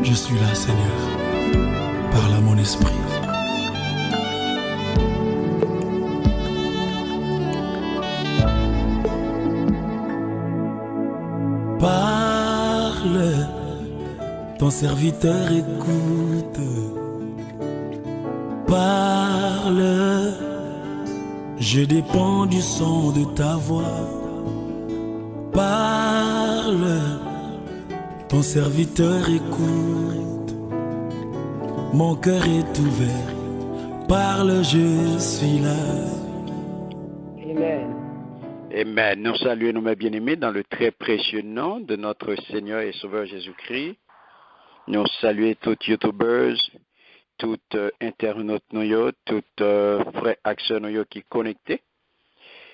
Je suis là, Seigneur. Parle à mon esprit. Parle, ton serviteur écoute. Parle, je dépends du son de ta voix. Parle, ton serviteur écoute. Mon cœur est ouvert. Parle, je suis là. Amen. Amen. Nous saluons nos bien-aimés dans le très précieux nom de notre Seigneur et Sauveur Jésus-Christ. Nous saluons tous YouTubers, tous internautes, tous frères acteurs qui sont connectés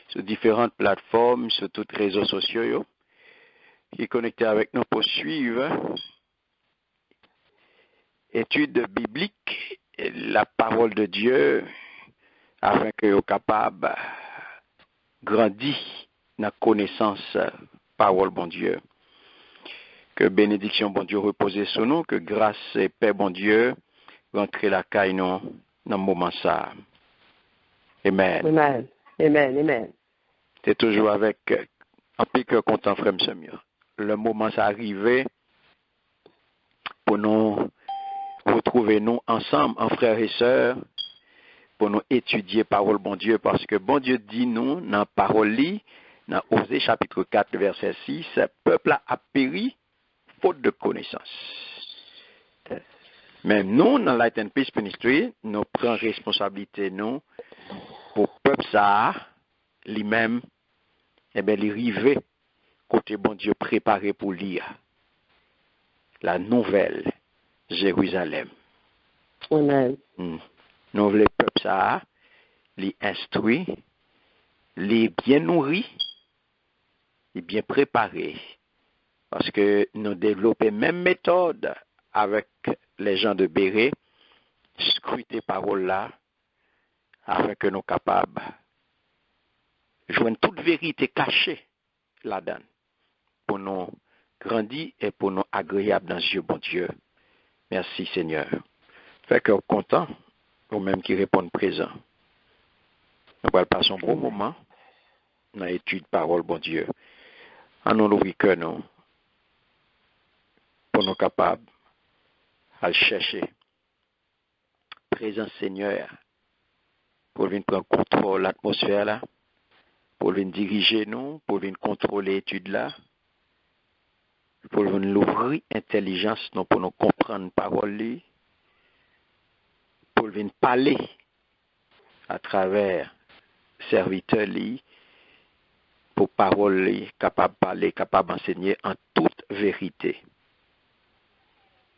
sur différentes plateformes, sur tous les réseaux sociaux, qui sont connectés avec nous pour suivre étude biblique, la parole de Dieu, afin que soient capables grandir dans la connaissance parole bon Dieu. Que bénédiction bon Dieu repose sur nous, que grâce et paix bon Dieu rentre la caille nous dans le moment ça. Amen. Amen. Amen. Amen. C'est toujours avec un peu que content frère Samuel. Le moment ça arrivé pour nous retrouver nous ensemble en frères et sœurs pour nous étudier parole bon Dieu parce que bon Dieu dit nous dans la parole dans Osée chapitre 4 verset 6 peuple a péri faute de connaissance. Mais nous dans Light and Peace Ministry nous prenons responsabilité nous pour peuple ça lui-même les river côté bon Dieu préparé pour lire la nouvelle Jérusalem. Amen. Nous voulons peuple ça, les instruire, les bien nourrir, les bien préparer. Parce que nous développons même méthode avec les gens de Béret, scruter parole là, afin que nous soyons capables de joindre toute vérité cachée là-dedans, pour nous grandir et pour nous agréables dans les yeux, bon Dieu. Merci Seigneur. Fait que content, ou même qui répondent présent. Nous allons passer un bon moment dans l'étude parole, bon Dieu. En nous ouvrir que nous, pour nous capables à chercher présent Seigneur, pour venir prendre contrôle de l'atmosphère là, pour venir diriger nous, pour venir contrôler l'étude là, pour venir l'ouvrir intelligence non pour nous comprendre parole là, pour venir parler à travers serviteur li, pour parole li, capable de parler, capable d'enseigner en toute vérité.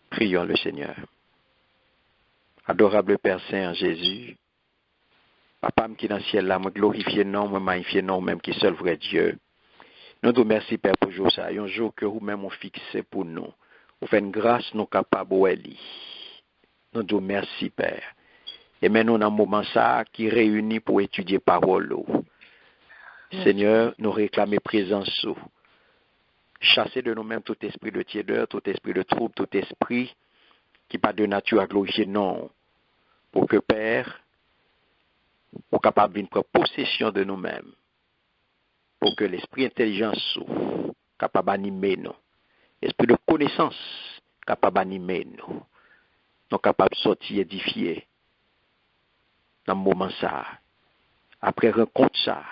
Prions le Seigneur. Adorable Père Saint en Jésus, Papa qui est dans le ciel là, moi glorifier non, moi magnifier non, même qui est seul vrai Dieu. Nous te remercions Père pour jour ça, un jour que vous-même vous fixé pour nous. Vous faites une grâce nous capables de nous te remercions Père. Et maintenant dans un moment ça qui réunit pour étudier parole. Seigneur, nous réclamer présence. Chasser de nous-mêmes tout esprit de tiédeur, tout esprit de trouble, tout esprit qui pas de nature à glorifier non. Pour que Père, nous capable de prendre possession de nous-mêmes. Pour que l'esprit intelligence capable d'animer nous. L'esprit de connaissance capable d'animer nous. Nous capables de sortir édifier dans le moment ça. Après rencontre ça,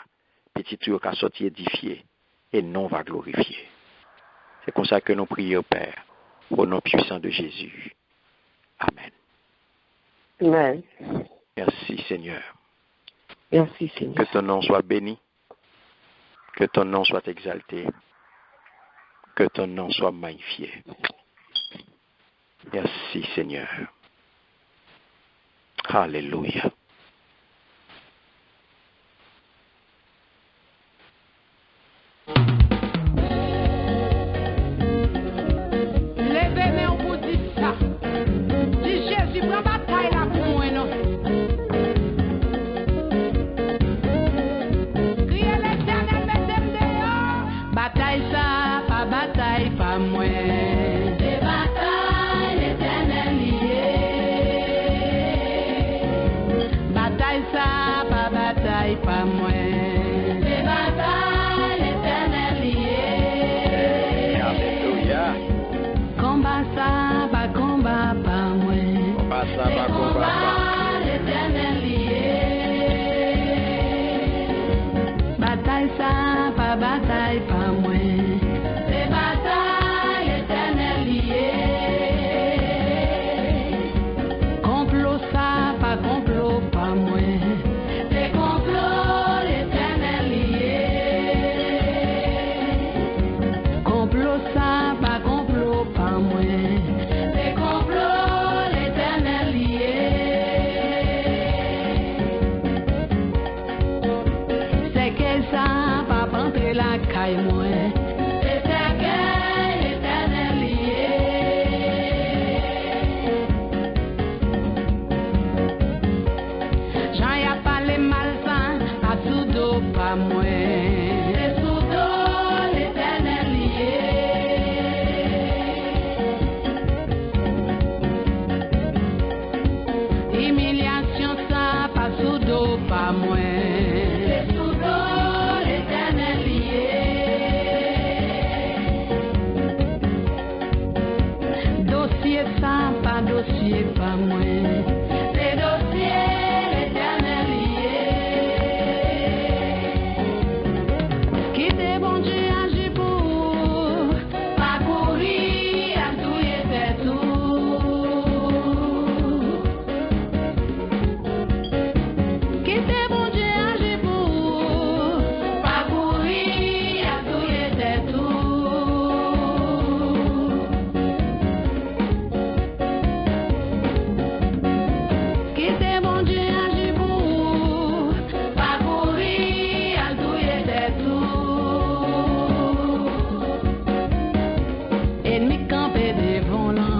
petit tuyau qui a sorti édifié et non va glorifier. C'est comme ça que nous prions, Père, au nom puissant de Jésus. Amen. Amen. Merci, Seigneur. Merci, Seigneur. Que ton nom soit béni. Que ton nom soit exalté. Que ton nom soit magnifié. Merci, Seigneur. Alléluia. Bataille ça, pas bataille, pas moins. Des batailles, ça va qu'on va pas. L'éternel lié. Bataille ça, pas bataille, pas moins. C'est bataille, l'éternel lié. Complot ça, pas complot, pas moins. C'est complot, l'éternel lié. Complot ça, pas complot, pas moins. C'est complot, l'éternel lié. C'est que ça, pas rentrer la caille moins. C'est que l'éternel lié. J'en y a pas les malsains, à sous dos, pas moins. C'est sous dos, l'éternel lié. Humiliation ça, pas sous dos, pas moins. C'est sous dos, l'éternel lié. Dossier ça, pas dossier, pas moins. C'est dossier, l'éternel lié. Quittez bon Dieu, agir pour, pas courir, à tout y était tout. Quittez bon Dieu, agir pour, pas courir, à tout y était tout. Quittez bon Dieu, agir pour, pas courir, à tout y était tout. Ennemi campé devant là,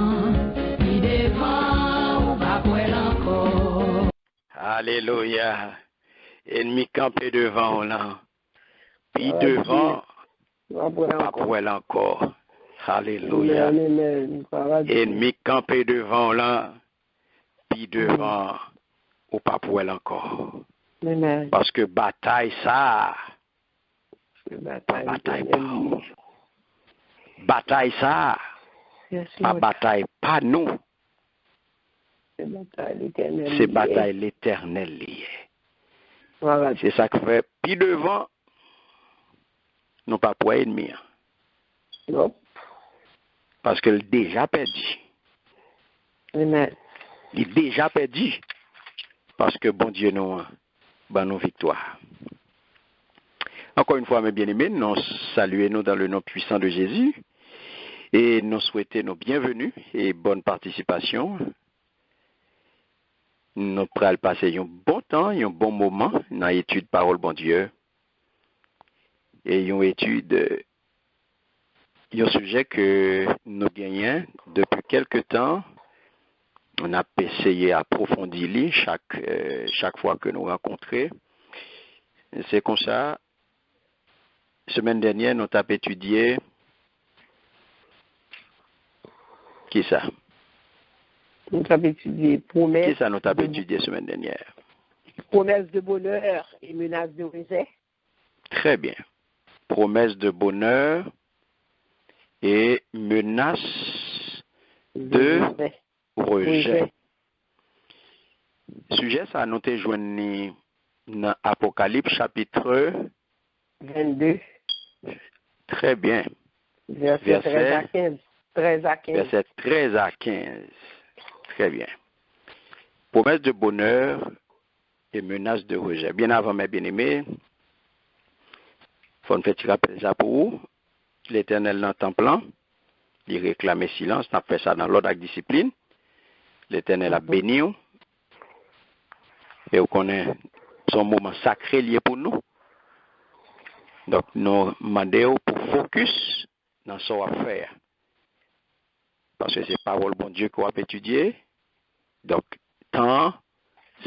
il devant ou pas pour elle encore. Alléluia. Ennemi campé devant là. Puis Ah, devant, Va pour pas encore. pour elle encore. Alléluia. Amen, amen. Parole de Dieu. Ennemi campé devant là. Puis devant, ou pas pour elle encore. Amen. Parce que bataille ça, C'est pas bataille, bataille l'éternel pas. lié. Bataille ça, Yes, pas Lord. bataille pas nous. C'est bataille, l'éternel C'est lié. bataille l'éternel lié. Voilà. C'est ça que fait. Puis devant, non pas pour ennemi. Hop. Parce que le déjà perdu. Amen. Il est déjà perdu. Parce que bon Dieu nous, ben nous victoire. Encore une fois, mes bien-aimés, nous saluons dans le nom puissant de Jésus et nous souhaitons nos bienvenus et bonne participation. Nous pourrons passer un bon temps, un bon moment dans l'étude parole bon Dieu et une étude, un sujet que nous gagnons depuis quelque temps. On a essayé d'approfondir chaque fois que nous rencontrons. C'est comme ça. Semaine dernière, nous avons étudié. Qui ça? Nous avons étudié Qui promesse, ça nous avons étudié semaine dernière? promesse de bonheur et menace de rejet. Très bien. Promesse de bonheur et menace de rejet. Sujet ça a noté joindre dans Apocalypse chapitre 22, très bien. verset 13 à 15. 13 à 15. Verset 13 à 15. Très bien. Promesse de bonheur et menace de rejet. Bien avant, mes bien-aimés, il faut nous faire un rappel ça pour vous. L'Éternel n'entend plan. Il réclame silence. On a fait ça dans l'ordre avec discipline. L'Éternel a béni. Et on connaît son moment sacré lié pour nous. Donc, nous demandons pour focus dans son affaire. Parce que c'est parole bon Dieu qu'on va étudier. Donc, temps,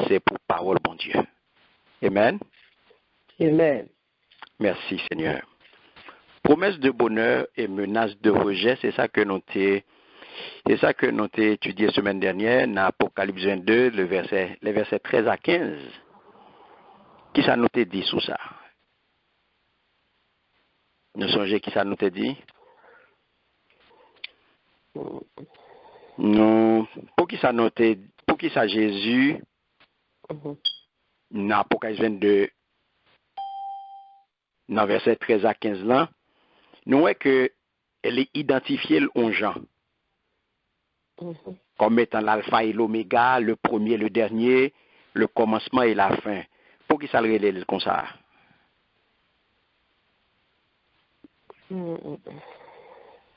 c'est pour parole bon Dieu. Amen. Amen. Merci Seigneur. Promesse de bonheur et menace de rejet, c'est ça que nous avons étudié semaine dernière dans Apocalypse 22, les versets 13 à 15. Qui ça nous a dit sous ça? Nous songez qui ça nous a dit? Non, pour qui ça nous pour qui ça Jésus, dans Apocalypse 22, dans verset 13 à 15 là, nous voyons que elle est identifiée en Jean comme étant l'alpha et l'oméga, le premier, le dernier, le commencement et la fin. Pour qui ça le relève comme ça?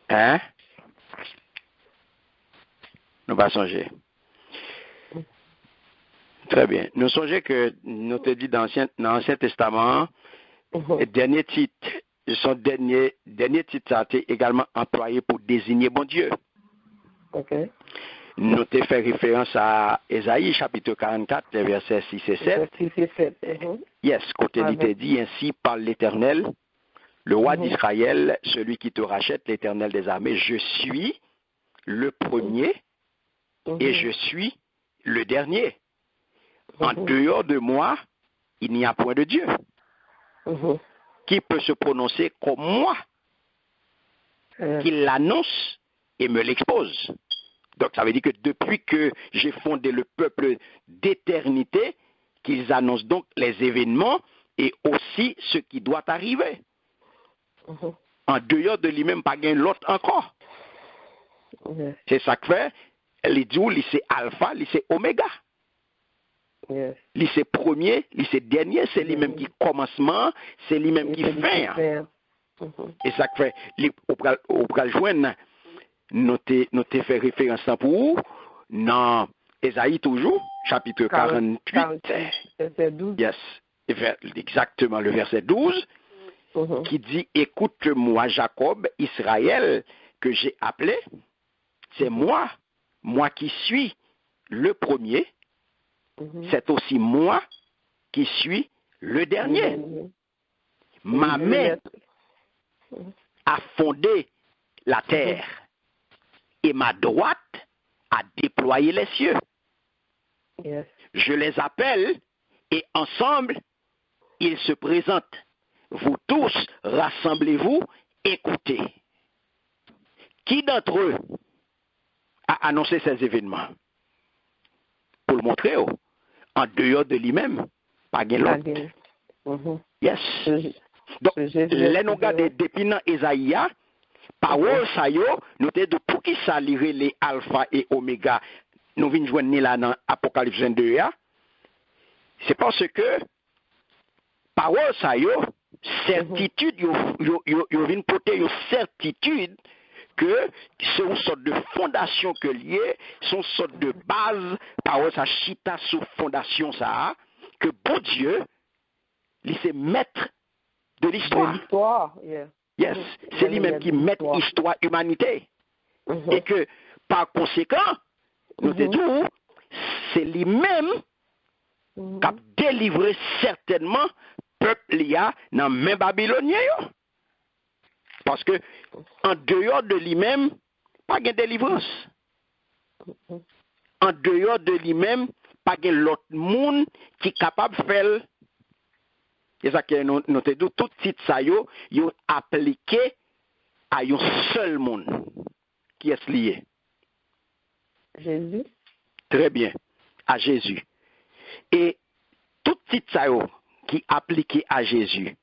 Hein? Nous va songer. Très bien. Nous songeons que nous te dit dans l'Ancien Testament, le dernier titre, son dernier titre a été également employé pour désigner bon Dieu. Okay. Nous te fait référence à Ésaïe, chapitre 44, les versets 6 et 7. 6 et 7. Yes, côté il te dit, ainsi parle l'Éternel, le roi d'Israël, celui qui te rachète, l'Éternel des armées, je suis le premier et je suis le dernier. En dehors de moi, il n'y a point de Dieu. Qui peut se prononcer comme moi, qui l'annonce et me l'expose. Donc ça veut dire que depuis que j'ai fondé le peuple d'éternité, qu'ils annoncent donc les événements et aussi ce qui doit arriver. En dehors de lui-même, pas gain l'autre encore. C'est ça que fait, il dit, c'est alpha, c'est oméga. Lui c'est premier, lui c'est dernier, c'est lui-même qui commencement, c'est lui-même qui fin. Et ça fait, au pral joindre, noter fait référence pour dans Ésaïe toujours, chapitre 48. Verset 12. Yes, exactement le verset 12, qui dit, écoute-moi Jacob, Israël, que j'ai appelé, c'est moi qui suis le premier. C'est aussi moi qui suis le dernier. Ma main a fondé la terre et ma droite a déployé les cieux. Je les appelle et ensemble, ils se présentent. Vous tous, rassemblez-vous, écoutez. Qui d'entre eux a annoncé ces événements? Pour le montrer, en dehors de lui-même, pas de l'autre. Yes. Donc, les nous regardons depuis dans Esaïe, parole ça yo, nous te de pour qui ça lirait les alpha et oméga, nous venons joindre là dans Apocalypse 22, c'est parce que parole ça yo, certitude, yo vient porter une certitude que c'est une sorte de fondation que lié, c'est une sorte de base, parole ça chita sous fondation ça, que bon Dieu, il c'est maître de l'histoire. Yes, c'est lui-même qui met histoire humanité. Et que par conséquent, nous disons, c'est lui-même qui a délivré certainement peuple lié dans les mains babyloniens. Parce que en dehors de lui-même, pas de délivrance. En dehors de lui-même, pas de l'autre monde qui est capable de faire. C'est ça que nous te dit, tout titre ça yo appliqué à un seul monde qui est lié. Jésus. Très bien, à Jésus. Et tout titre ça yo qui appliqué à Jésus,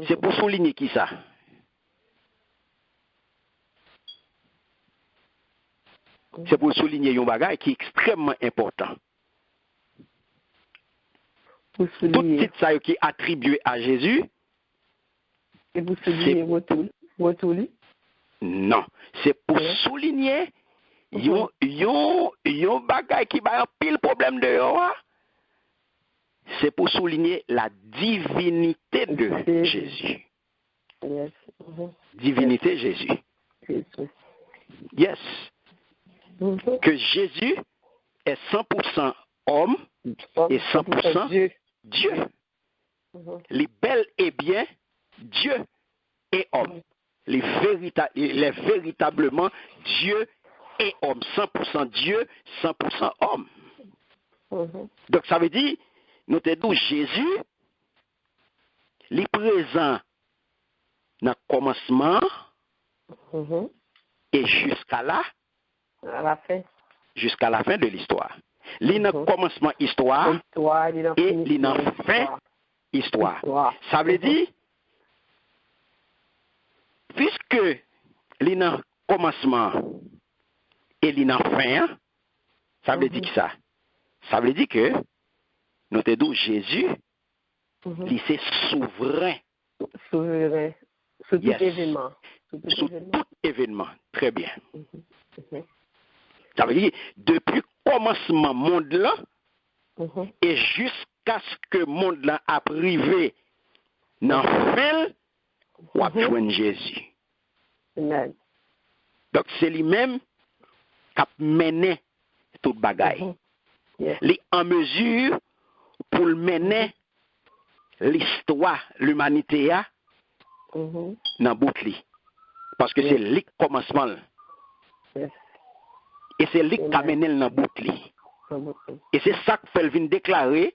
c'est pour souligner qui ça? C'est pour souligner un bagage qui est extrêmement important. Tout titre ça qui est attribué à Jésus. Et pour souligner retour. Non, c'est pour souligner un bagage qui va un pile problème de yo. C'est pour souligner la divinité de Jésus. Yes. Divinité Jésus. Yes. Que Jésus est 100% homme et 100% Dieu. Les bel et bien Dieu et homme. Les véritablement Dieu et homme. 100% Dieu, 100% homme. Donc ça veut dire, nous te disons Jésus, il est présent dans le commencement et jusqu'à là, à la fin. Jusqu'à la fin de l'histoire. Li nan commencement histoire Histoire, il a et fini li nan fin histoire. Ça veut dire, puisque li nan commencement et li nan fin, ça veut dire que ça. Ça veut dire que nous te disons Jésus, il c'est souverain. Souverain. Sur tout Yes. événement. Sur tout événement. Très bien. Ça veut dire, depuis commencement monde là, et jusqu'à ce que le monde là a privé dans fin, on va joindre Jésus. Amen. Donc c'est lui-même qui a mené toute bagaille. Yes. Il est en mesure pour mener l'histoire, l'humanité a dans bout li. Parce que c'est lui qui commencement. Yes. Et c'est lui qui a mené dans bout li. Et c'est ça que fait venir déclarer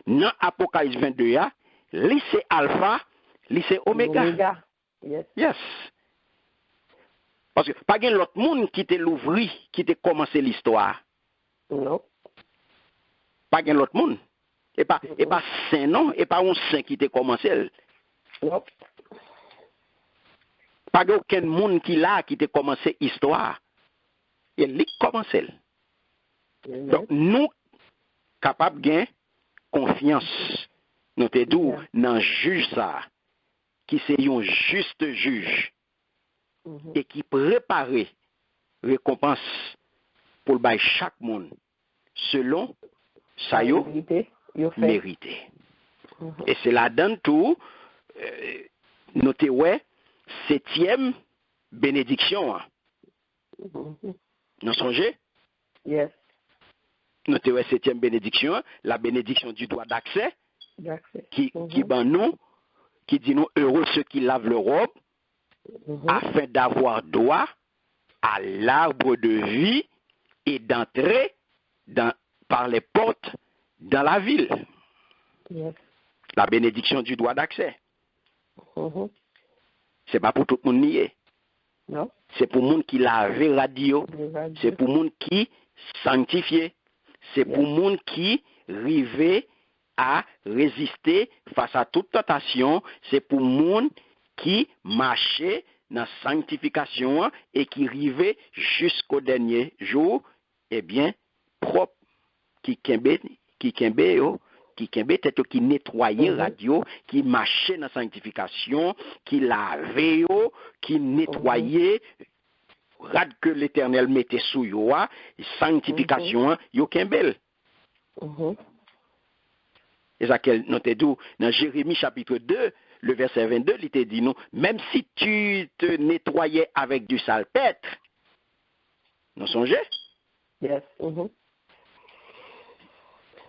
dans Apocalypse 22 a, lui c'est alpha, lui c'est oméga. Yes. Yes. Parce que pas gen l'autre monde qui te l'ouvri, qui te commencé l'histoire. Non. Pas gen l'autre monde. Et pas saint non, et pas un saint qui te commencé. Non. Pas gen aucun monde qui là qui te commencé histoire. Et lui commencé. Donc nous capables gain confiance. Nous te dou dans juge ça qui c'est un juste juge et qui prépare récompense pour le bail chaque monde selon ça yo mérité. Et c'est là-dedans tout notez ouais 7e bénédiction. Nous songez? Yes. Notez ouais 7e bénédiction, la bénédiction du droit d'accès qui ban nous, qui dit nous heureux ceux qui lavent leur robe afin d'avoir droit à l'arbre de vie et d'entrer par les portes dans la ville. Yes. La bénédiction du droit d'accès. C'est pas pour tout le monde nier. Non. C'est pour le monde qui lave radio. C'est pour le monde qui sanctifié. C'est pour le monde qui rive à résister face à toute tentation. C'est pour le monde qui marchait dans la sanctification et qui arrivait jusqu'au dernier jour, eh bien, propre, qui kembe tête qui nettoyait radio, qui marchait dans la sanctification, qui lavait, qui nettoyait, rad que l'Éternel mettait sous yo, sanctification, yo kembel. Et ça qu'elle note d'où dans Jérémie chapitre 2, le verset 22, il te dit nous, même si tu te nettoyais avec du salpêtre, nous songez? Yes.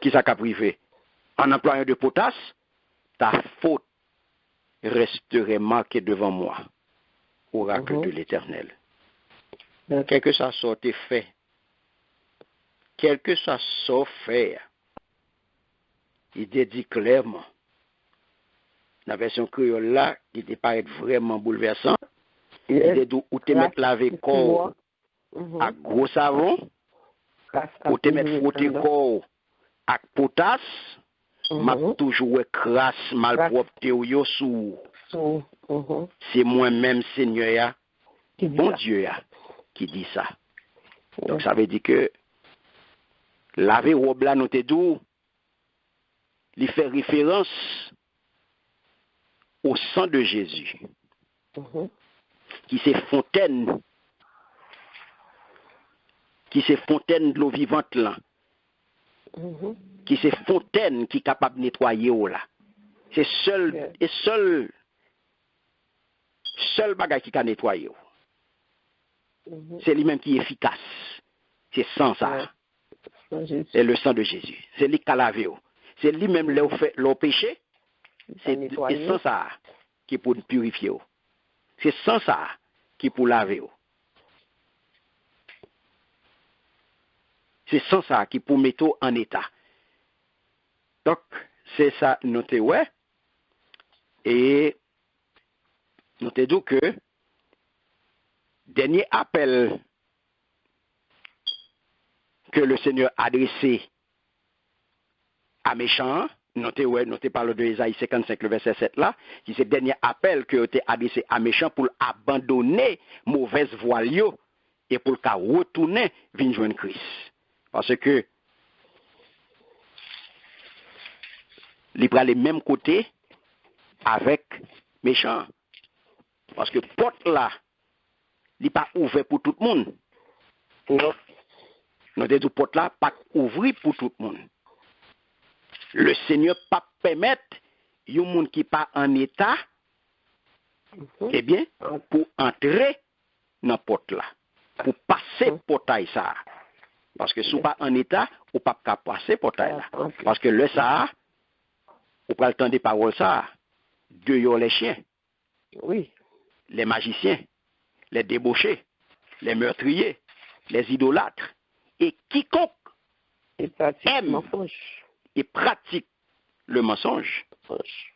Qui ça qu'a privé? En employant de potasse, ta faute resterait marquée devant moi, oracle de l'Éternel. Quel que ça soit fait, quel que ça soit fait, il dit clairement, la version créole là, qui était paraît vraiment bouleversant, il dit où te mettre laver corps à gros savon, ou te mettre frotter corps à potasse, m'a toujours crasse malpropreté ou yo sous. C'est moi-même Seigneur, bon Dieu qui dit ça. Donc ça veut dire que laver robe là nous te dou, il fait référence au sang de Jésus, qui c'est fontaine de l'eau vivante là, qui c'est fontaine qui est capable de nettoyer là. C'est seul bagage qui peut nettoyer. C'est lui-même qui est efficace. C'est sans ça. C'est le sang de Jésus. C'est lui qui a lavé. C'est lui-même le péché. C'est sans ça qui pour purifier. C'est sans ça qui pour laver. C'est sans ça qui pour mettre en état. Donc, c'est ça, notez, ouais. Et notez donc que dernier appel que le Seigneur a adressé à méchants. Notez parle de Ésaïe 55, le verset 7 là, qui c'est le dernier appel qui a été adressé à méchants pour abandonner mauvaise voie et pour qu'à retourner venir joindre Christ. Parce que il prend les mêmes côtés avec méchants. Parce que porte là, il n'est pas ouvert pour tout le monde. Non. Notez tout porte là, pas ouvert pour tout le monde. Le Seigneur pas permettre yon monde qui pas en état, eh bien, pour entrer dans porte là, pour passer portail ça. Parce que si vous pas en état, ou pas qu'à passer portail là. Parce que le ça, ou pas le temps des paroles ça, Dieu y a les chiens, Oui. les magiciens, les débauchés, les meurtriers, les idolâtres, et quiconque Et pratique aime mensonge. et pratique le mensonge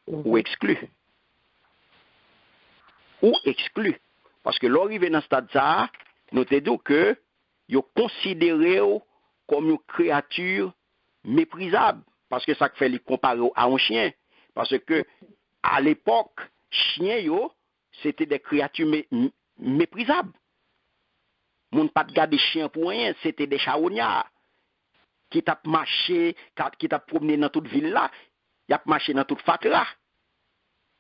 ou exclut. Ou exclut. Parce que l'arrivée dans ce stade ça, notez donc que vous considérez comme une créature méprisable. Parce que ça fait les comparer à un chien. Parce que à l'époque, chien c'était des créatures méprisables. Moun pas de garder chien pour rien, c'était des charognards qui t'a marché, qui t'a promené dans toute ville là, y a marché dans toute fatra,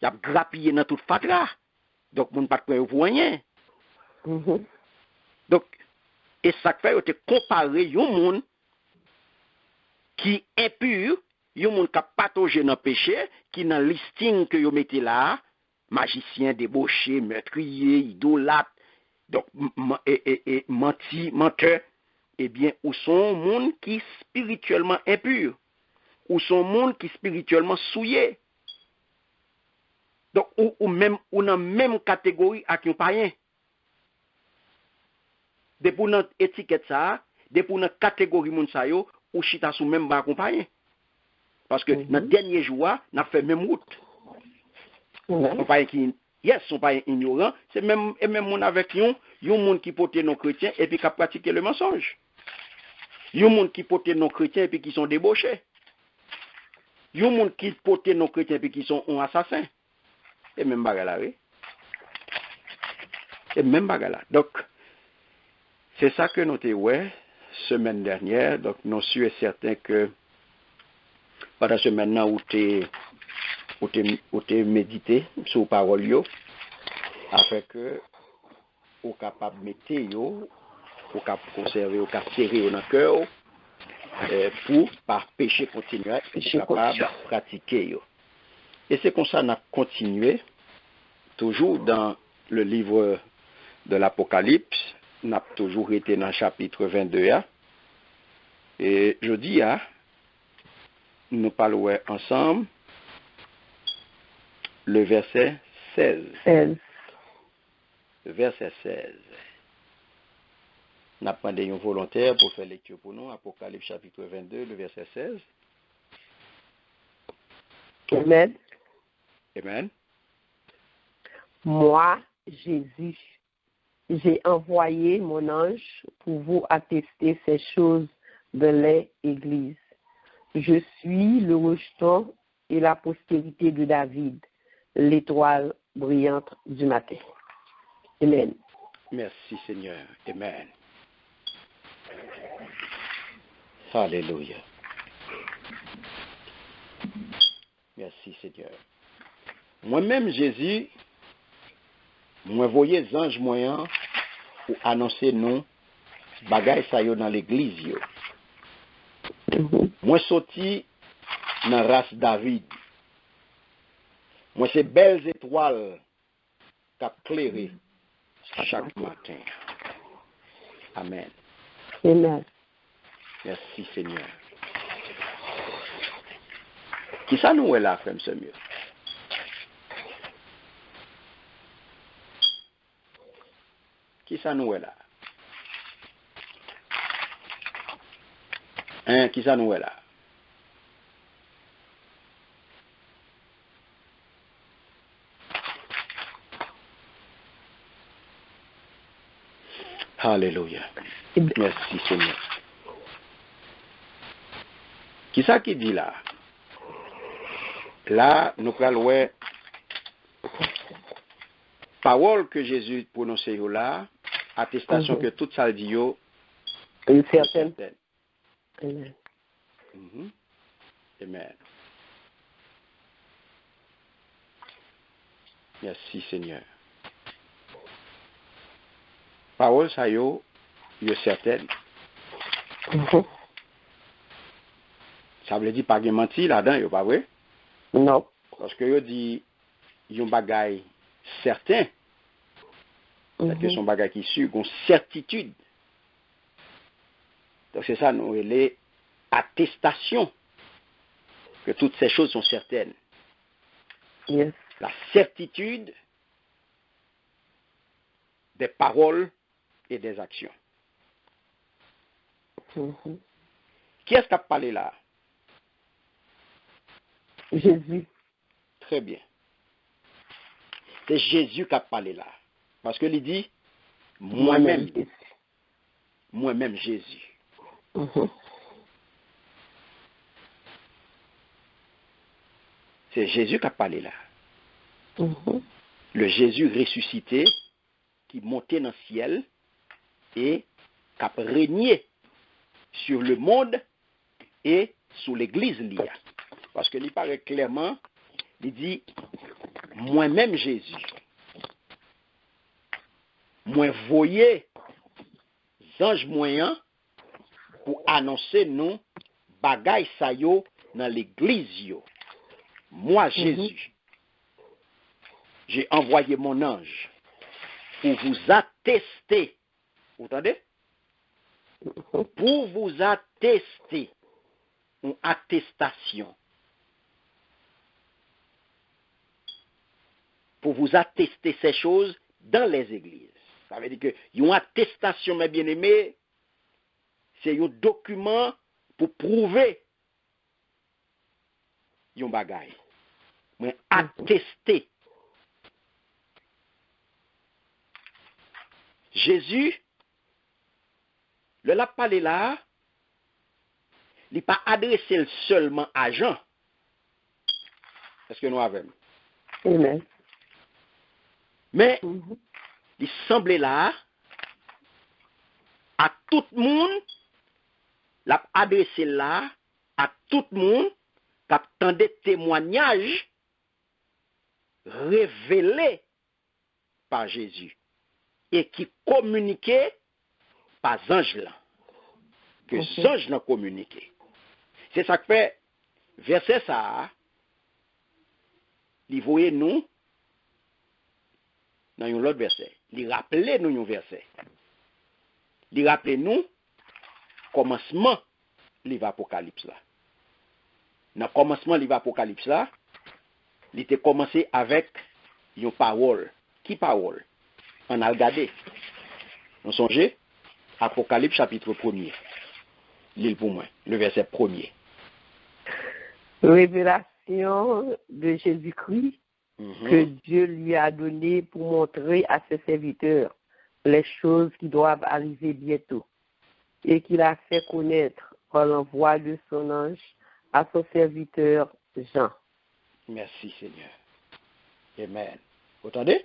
y a grappillé dans toute fatra. Donc moun pas de pour rien. Donc et ça fait on te comparer un monde qui impur, un monde qui a patogé dans péché, qui dans listing que yo mettez là, magicien, débauché, meurtrier, idolâtre, donc menteur, eh bien, ou sont monde qui spirituellement impur, ou sont monde qui spirituellement souillé. Donc ou même ou dans même catégorie avec un païen. De pour notre étiquette ça, de pour notre catégorie moun sa yo, ou chita sous même ba accompagné. Parce que dans dernier jour, n'a fait même route. On pas qui son pas ignorant, c'est même et même mon avec yon monde qui porte non chrétiens et puis qui pratiquer le mensonge. Yon monde qui porte non chrétiens et puis qui sont débauchés. Yon monde qui porte non chrétiens et puis qui sont assassins. Et même bagarre là, oui. Et même bagarre là. Donc c'est ça que nous avons semaine dernière. Donc, nous sommes certains que pendant ce maintenant où tu es médité sur les paroles, afin que vous soyez capable de mettre, vous capable de conserver, vous capable de serrer dans le cœur, pour, par péché continuel, être capable de pratiquer. Et c'est comme ça qu'on a continué, toujours dans le livre de l'Apocalypse. On a toujours été dans le chapitre 22. Et je dis, nous parlons ensemble le verset 16. Le verset 16. On a demandé un volontaire pour faire lecture pour nous. Apocalypse chapitre 22, le verset 16. Amen. Amen. Moi, Jésus, j'ai envoyé mon ange pour vous attester ces choses de l'Église. Je suis le rejeton et la postérité de David, l'étoile brillante du matin. Amen. Merci Seigneur. Amen. Alléluia. Merci Seigneur. Moi-même, Jésus, moi voyais les anges moyens pour annoncer nous bagaille ça yo dans l'église yo. Moi sorti dans race David. Moi c'est belles étoiles qui éclairé chaque matin. Amen. Amen. Merci Seigneur. Qui ça nous est là, frère, c'est mieux? Qui ça nous est là? Hein, qui ça nous est là? Alléluia. Merci Seigneur. Qui ça qui dit là? Là, nous allons parole que Jésus prononçait là, attestation que tout ça dit yo, Une certaine. Amen. Amen. Merci Seigneur. Parole ça yo certaine. Ça veut dire pas de menti là-dedans, yo pas vrai? Non. Parce que yo dit yon bagay certain. C'est que son bagay qui sûr, une certitude. Donc c'est ça nous les attestations que toutes ces choses sont certaines. Yes. La certitude des paroles et des actions. Qui est-ce qui a parlé là? Jésus. Très bien. C'est Jésus qui a parlé là. Parce que il dit, moi-même Jésus. C'est Jésus qui a parlé là. Le Jésus ressuscité qui montait dans le ciel et qui a régné sur le monde et sur l'église liée. Parce que il paraît clairement, il dit, moi-même Jésus. Moi voyez ange moyen pour annoncer nous bagay sa yo dans l'église yo. Moi Jésus, j'ai envoyé mon ange pour vous attester. Vous entendez? Pour vous attester. Une attestation. Pour vous attester ces choses dans les églises. Ça veut dire que une attestation, mes bien-aimés, c'est un document pour prouver un bagay. Mais attester. Jésus, le l'a parlé là, il n'est pas adressé seulement à Jean. Est-ce que nous avons? Amen. Mais, il semblait là, à tout le monde, l'a adressé là, à tout le monde, qui attendait témoignages révélés par Jésus et qui communiquaient par ange là. Que ange l'ont communiqué. C'est ça que fait, verset ça, il voyait nous, dans un autre verset. Il rappelait nous un verset. Il rappelait nous commencement livre Apocalypse là. Dans le commencement livre Apocalypse là, il était commencé avec une parole. Qui parole? On a regardé. On songe Apocalypse chapitre 1er. Lis pour moi, le verset 1er. Révélation de Jésus-Christ que Dieu lui a donné pour montrer à ses serviteurs les choses qui doivent arriver bientôt et qu'il a fait connaître par l'envoi de son ange à son serviteur Jean. Merci Seigneur. Amen. Vous entendez?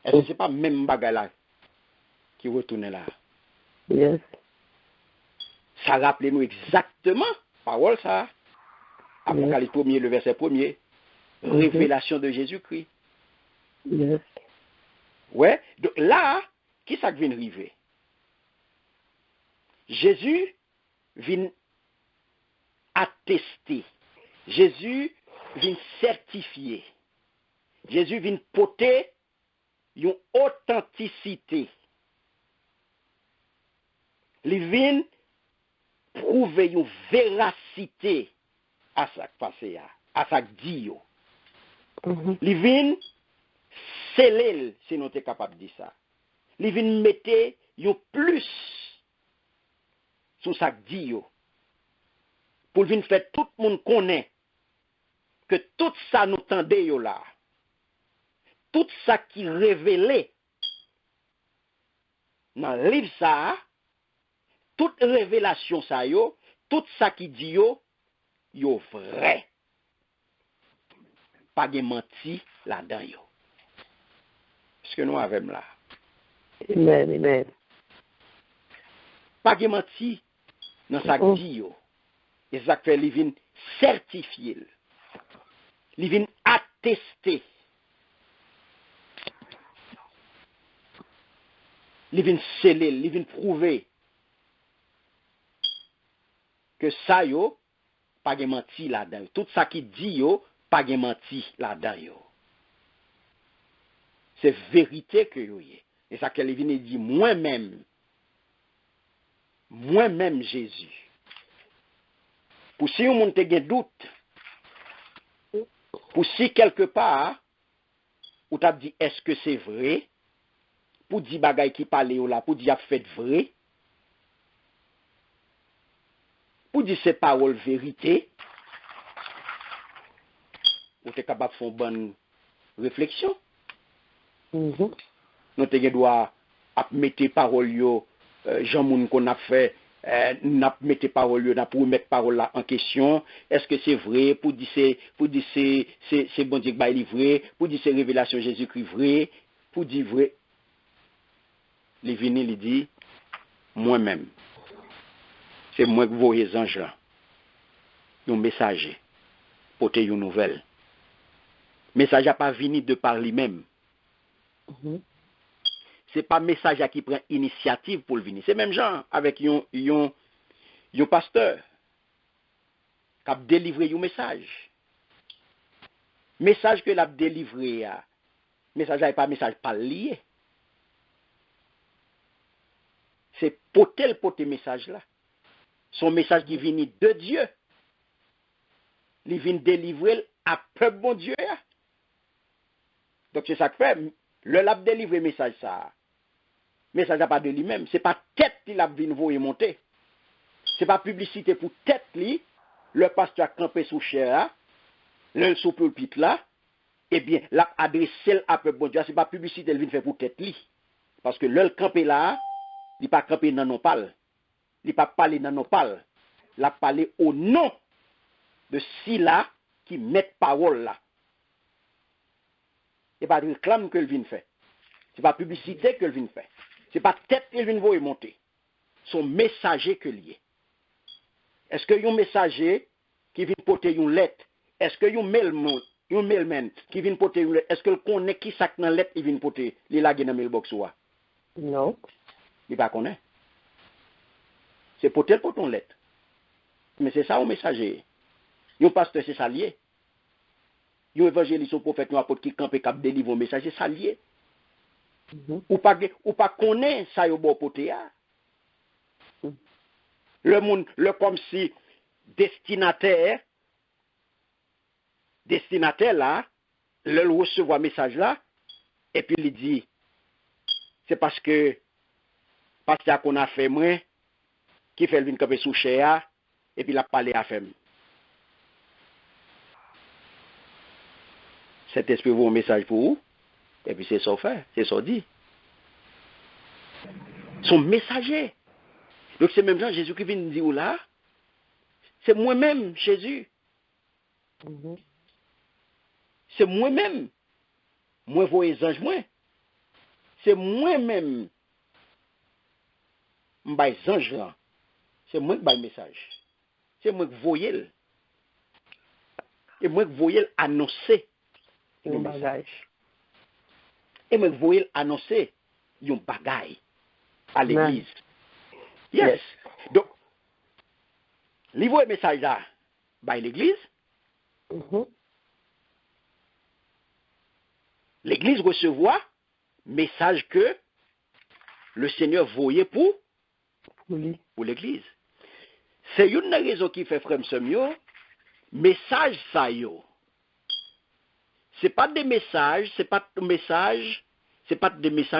Est-ce que ce n'est pas même bagay là qui retourne là? Yes. Ça rappelle nous exactement, parole ça. Apocalypse 1er, le verset 1er. Révélation de Jésus-Christ. Yes. Ouais. Donc là, qui ça vient arriver? Jésus vient attester. Jésus vient certifier. Jésus vient porter une authenticité. Il vient prouver une véracité à ça passé, à ça dit. Il vient sceller, si nous sommes capables de dire ça. Il vient mettre un plus sur ça dit. Pour venir faire tout le monde connaît que tout ça nous tendait là. Tout ça qui révélé dans le livre ça, toute révélation ça yo, tout ça qui dit yo, yo vrai. Pas de menti là-dedans yo. Est-ce que nous avons là? Amen, amen. Pas de menti dans sa dit yo. Et ça fait li vin certifié. Li vin attesté. Li vin scellé, li vin prouvé que ça yo pas de menti là-dedans. Tout ça qui dit yo pas de menti là-dedans yo. C'est vérité que yo y est. Et ça qu'elle vient dit moi-même Jésus. Pour si on te gen doute, pour si quelque part ou t'a dit est-ce que c'est vrai, pour dire bagay qui parle là, pour dire fait vrai, pour dire c'est parole vérité, ou t'es capable de faire une bonne réflexion. Nous te gen doit mettre parole yo Jean moun qu'on a fait n'a mettre parole yo n'a pour mettre parole là en question. Est-ce que c'est vrai pour dire c'est bon Dieu qui va livrer, pour dire c'est révélation Jésus-Christ vrai, pour dire vrai. Les vini il dit moi-même. C'est moi qui voyais les anges là. Un messager porter une nouvelle. Message n'a pas venu de par lui-même. C'est pas message qui prend initiative pour le venir. C'est même genre avec un pasteur qui a délivré un message. Message que l'a délivré, message n'est pas message pas lié. C'est porter le message là. Son message qui vient de Dieu. Il vient délivrer à peuple bon Dieu. Donc c'est ça que fait. Le l'a délivré message ça. Message n'a pas de lui-même. C'est pas tête qui l'a venu et monter. C'est pas publicité pour tête li. Le pasteur a campé sous chair, le sous pulpit là. Eh bien, l'a adressé à peuple bon Dieu. C'est pas publicité elle vient faire pour tête li. Parce que le campé là, il pas campé dans nos pales. Il pas parler dans nos pales. L'a parlé au nom de Sila qui met parole là. C'est pas de réclame que le vient faire. C'est pas publicité que le vient faire. C'est pas tête que le vient voir monter. Son messager que lié. Est-ce que un messager qui vient porter une lettre, est-ce que un mailman qui vient porter une lettre, est-ce que le connaît qui sac dans lettre il vient porter, il la dans mailbox ou Non. Il pas connaît. C'est porter pour ton lettre. Mais c'est ça un messager. Un pasteur c'est ça lié. Un évangéliste ou prophète ou apôtre qui campe cap délivre un message c'est ça lié. Ou pas connaît ça yo bon porter. Le monde le comme si destinataire là le recevoir message là et puis il dit c'est parce que qu'on a fait moi qui fait le vin camper sous chair et puis il a parlé à femme. Cet esprit vous un message pour vous et puis c'est ça fait, c'est ça dit. Son messager. Donc c'est même Jean Jésus qui vient dire là, c'est moi-même Jésus. C'est moi-même. Moi voyez les anges moi. C'est moi-même. M'bay ange là. C'est moi qui bay message. C'est moi qui voyez. Et moi qui voyez annoncer Un bagage. Et moi qui voyez annoncer un bagage à l'église. Yes. Donc, livre le message là, by l'église. L'église recevoir message que le Seigneur voyait pour l'église. C'est une raison qui fait frère Semio, message ça yo. C'est pas des messages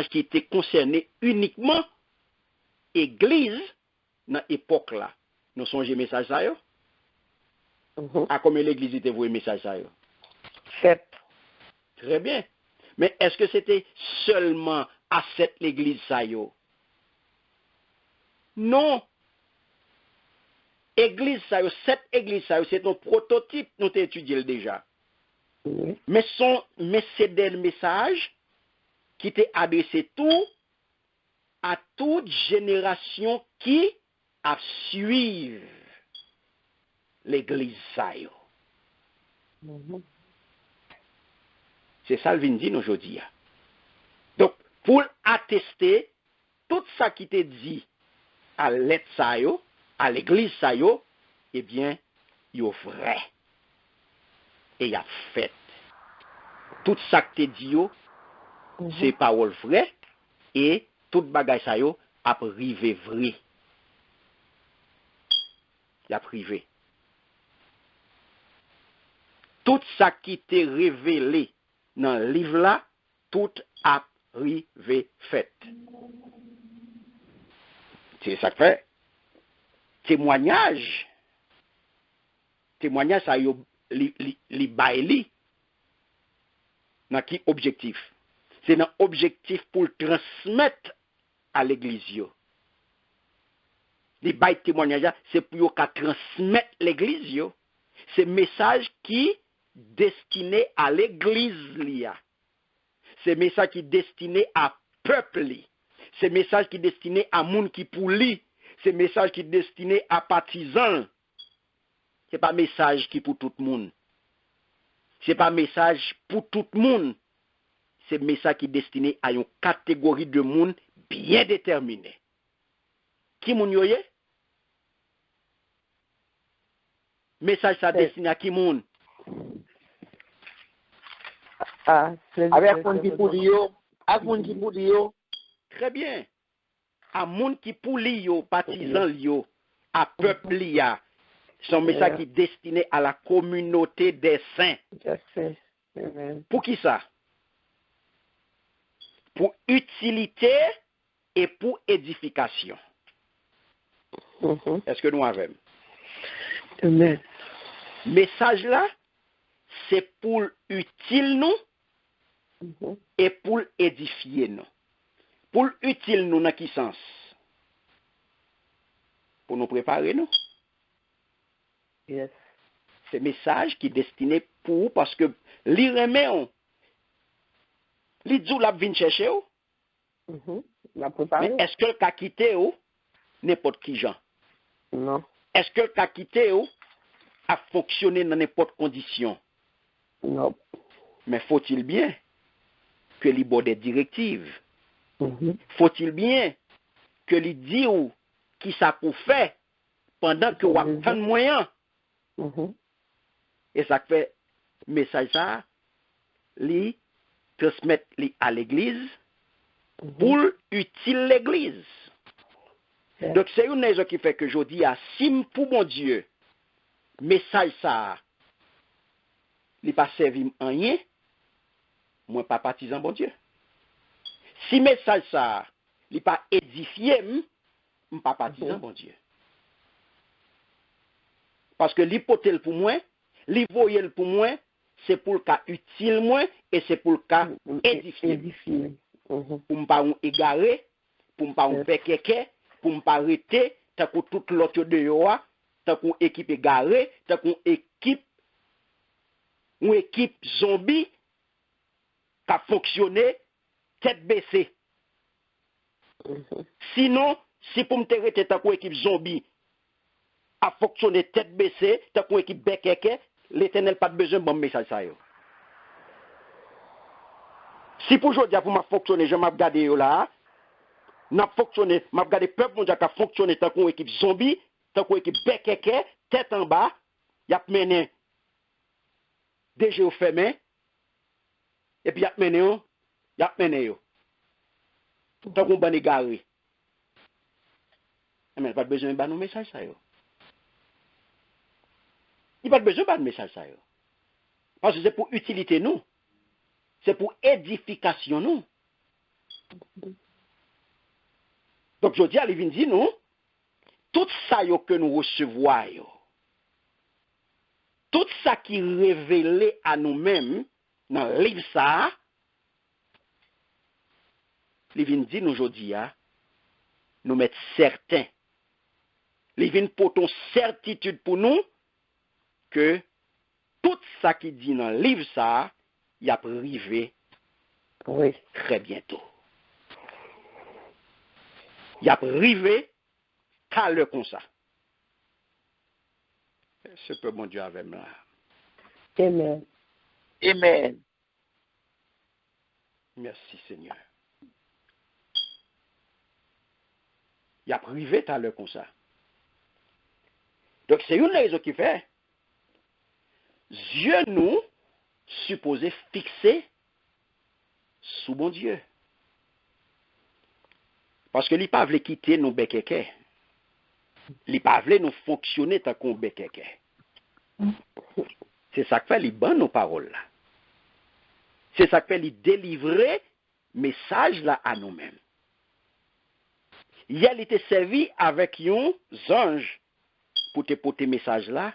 qui étaient concernés uniquement église dans l'époque là. Nous songez message ça yo? À combien l'église était voué message ça yo? 7. Très bien. Mais est-ce que c'était seulement à cette l'église ça yo? Non. église ça yo, 7 églises ça yo, c'est un prototype nous t'ai étudié déjà. Oui. Mais c'est des messages qui t'est adressé tout à toute génération qui a suivi l'église ça yo. Mhm. C'est ça le vin dit aujourd'hui. Donc, pour attester tout ça qui t'est dit à l'être ça yo, à l'église ça yo, eh bien, yo vrai. Et y a fait. Tout ça que t'es dit yo, c'est parole vraie, et tout bagay ça yo a privé vrai. Y a privé. Tout ça qui t'est révélé dans le livre là, tout a privé fait. C'est ça que fait. Témoignage ça yo li bay li. Dans qui objectif? C'est dans objectif pour le transmettre à l'église yo. Li bay témoignage c'est pour yo ka transmettre l'église yo. C'est message qui destiné à l'église lia. C'est message qui destiné à peuple li. C'est message qui destiné à moun qui pour li. C'est message qui destiné à partisans. C'est pas message qui pour tout le monde. C'est pas message pour tout le monde. C'est message qui destiné à une catégorie de monde bien déterminée. Qui moun yo ye? Message ça destiné à qui moun? Ah, Avec moun qui pour yo, avec moun qui pour yo. Très bien. À moun qui pour li yo, partisan li yo, à peuple li ya. Son message qui est destiné à la communauté des saints. Je sais. Amen. Pour qui ça? Pour utilité et pour édification. Mhm. Est-ce que nous avons? Amen. Message là, c'est pour utile nous Mhm. et pour édifier nous. Pour utile nous dans quel sens? Pour nous préparer nous. Yes. C'est message qui est destiné pour, parce que li remet on. Li djou la vin chercher ou. Mhm. La préparer? Mais est-ce que le ka quitté ou n'importe qui gens? Non. Est-ce que le ka quitté ou a fonctionné dans n'importe condition? Non. Mais faut-il bien que li bo des directives? Mhm. Faut-il bien que li di ou qui ça pour faire pendant que ou a tant de moyens? Mhm. Et ça fait message ça li transmettre li à l'église pour utile l'église. Yes. Donc c'est une raison qui fait que je dis à sim pour mon Dieu message ça li pas servi en rien, moi pas partisan bon Dieu. Si message ça li pas édifié m pas partisan bon Dieu. Parce que l'hypothèse pour moi, l'hypothèse pour moi, c'est pour le cas utile moi et c'est pour le cas édifié. Édifié. Mhm. Pour ne pas égarer, pour ne pas péquer, pour ne pas arrêter, tant que toute l'autre de yoa, tant qu'on équipe égarée, tant qu'on équipe zombie qui a fonctionné tête baissée. Mhm. Sinon, si pour me t'arrêter tant qu'on équipe zombie a fonctionné tête baissée, tant qu'on équipe békeke, l'Éternel pas besoin de bon message ça yo. Si pour aujourd'hui pour m'a fonctionner, je m'a regardé là, n'a fonctionné, m'a regardé peuple mondial qui a fonctionné tant qu'on équipe zombie, tant qu'on équipe békeke, tête en bas, y a mené déjà au fermé et puis y a mené yo. Tant qu'on ban égaré. Mais pas besoin de bon message ça yo. Il n'y a pas besoin de message ça. Parce que c'est pour utilité nous. C'est pour édification nous. Donc je dis à Livin dit nous, tout ça que nous recevons, tout ça qui est révélé à nous-mêmes dans le livre ça, Livin dit nous aujourd'hui, nous mettons certains il vient pour ton certitude pour nous que tout ça qui dit dans le livre ça, il a privé Oui. très bientôt. Il a privé qu'à le comme ça. Ce que mon Dieu avait là. Amen. Amen. Merci Seigneur. Il a privé qu'à le comme ça. Donc c'est une raison qui fait. Dieu nous supposé fixer sous bon Dieu. Parce que il pas voulu quitter nos bekeke. Il pas voulu nous fonctionner tant qu'on bekeke. C'est ça que fait les bonnes nos paroles là. C'est ça que fait les délivrer message là à nous-mêmes. Il était servi avec un ange pour te porter message là.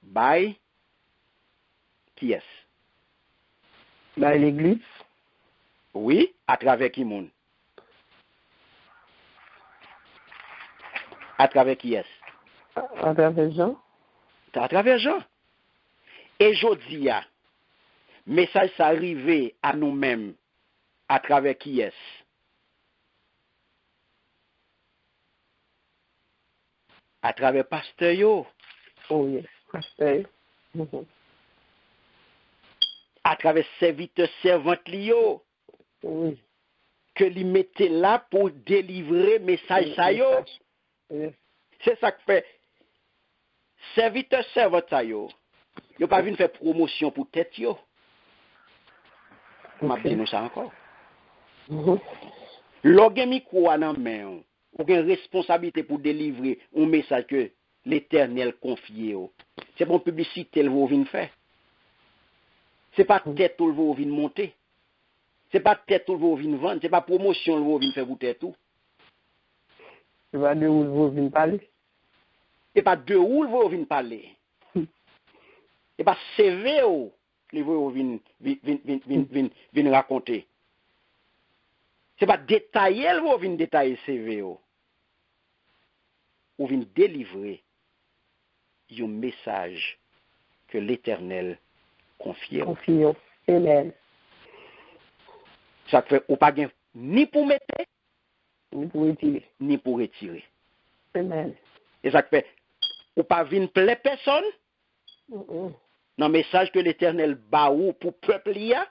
By qui est-ce? Dans l'église. Oui, à travers qui monde? À travers qui est-ce? À travers Jean. À travers Jean. Et jodi a, message ça arrivé à nous-mêmes à travers qui est-ce? À travers pasteur yo. Oh yes, pasteur. Mhm. À travers serviteur servante li yo. Oui. Que li mette là pour délivrer message ça yo. Yes. C'est ça que fait serviteur servante ça yo. Yo pas vinn faire promotion pour tête yo. M'a dit nous ça encore. Mhm. Lorsque micro a nan main, ou gen responsabilité pour délivrer un message que l'Éternel confie. C'est pour publicité le vous vinn faire. C'est pas tête tout le vous vinn monter. C'est pas tête tout le vous vinn vendre, c'est pas promotion le vous vinn faire pour tête tout. Tu vas de où vous venez parler? Et pas de où le vous vinn parler. Et pas CV ou le vous vinn raconter. C'est pas détailler le vous vinn détailler CV ou vinn délivrer un message que l'Éternel confie. Confions. Amen. Ça fait ou pas gain ni pour mettre Ni pour retirer. ni pour retirer. Amen. Et ça fait ou pas vinn plaire personne Mhm. dans le message que l'Éternel ba ou pour peuple ya,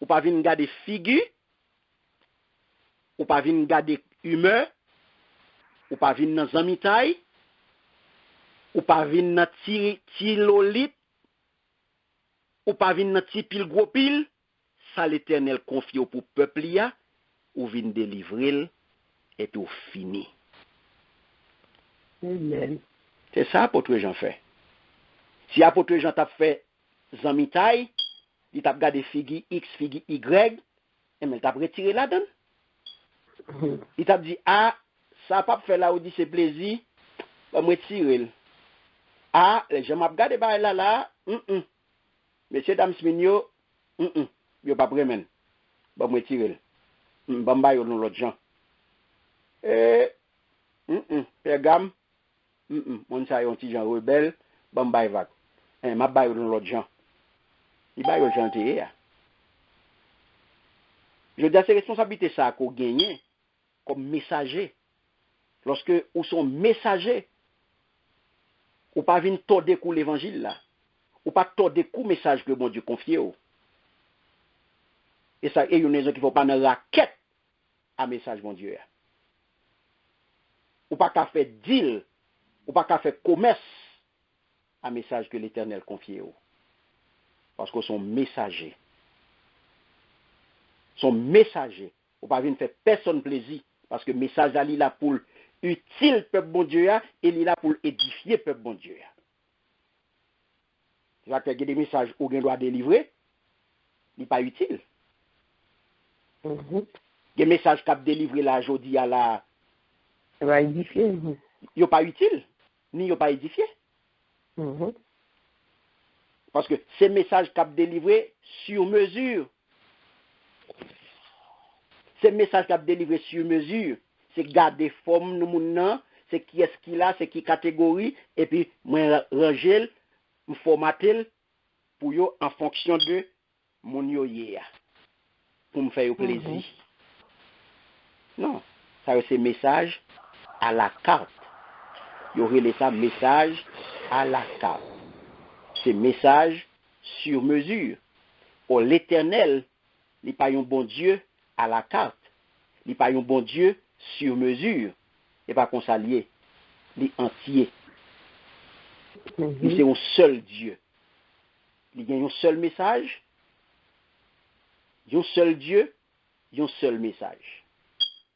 ou pas vinn garder figure, ou pas vinn garder humeur, ou pas vinn dans zamitaille, ou pas vinn dans ti lolit, ou pas vinn dans ti pile gros pile, ça l'Éternel confie pour peuple ya, ou vinn délivrer et tout fini. Amen. C'est ça apôtre Jean fait. Si apôtre Jean t'a fait zamitaille, il t'a gardé figi X, figi Y, et mais t'a retiré la donne. Mhm. Il t'a dit, ah, ça pas fait là où dit c'est plaisir, va me retirer. Ah, je m'a gardé ba là, Monsieur dame Smigno, yo pas premen. Va me retirer. Bamba yo non l'autre gens. Père Gam, mon sa yon ti gens rebelle, bamba y vac. M'a ba yo non l'autre gens. Il ba yo gentil ya. Je dis c'est responsabilité ça qu'on gagne comme messager. Lorsque ou sont messagers, ou pas vinn tordre coup l'évangile là, ou pas tordre coup message que bon Dieu confie ou. Et ça et une raison qu'il faut pas dans raquette à message bon Dieu. Ou pas qu'à faire deal, ou pas qu'à faire commerce à message que l'Éternel confie ou. Parce que sont messagers. Sont messagers. Ou pas venir faire personne plaisir. Parce que message là, il est là pour utile peuple bon Dieu et il est là pour édifier peuple bon Dieu. C'est ça que des messages où on doit délivrer, il n'est pas utile. Mhm. Des messages qu'a délivré là aujourd'hui à la, Ça va édifier. Mhm. il n'est pas utile, ni il n'est pas édifié. Mhm. Parce que ces messages qu'a délivré sur mesure. Ces messages qu'a délivré sur mesure, c'est garder forme nous moun nan, c'est qui est-ce qu'il a, c'est qui catégorie, et puis moi ranger, me formater pour yo en fonction de mon yo hier. Pour me faire plaisir. Non, ça c'est message à la carte. Il y aurait ça message à la carte. C'est message sur mesure. Pour l'Éternel, il n'est pas un bon Dieu à la carte. Il n'est pas un bon Dieu sur mesure. Il n'est pas qu'on s'allie. Il est entier. C'est un seul Dieu. Il y a un seul message. Un seul Dieu. Un seul message.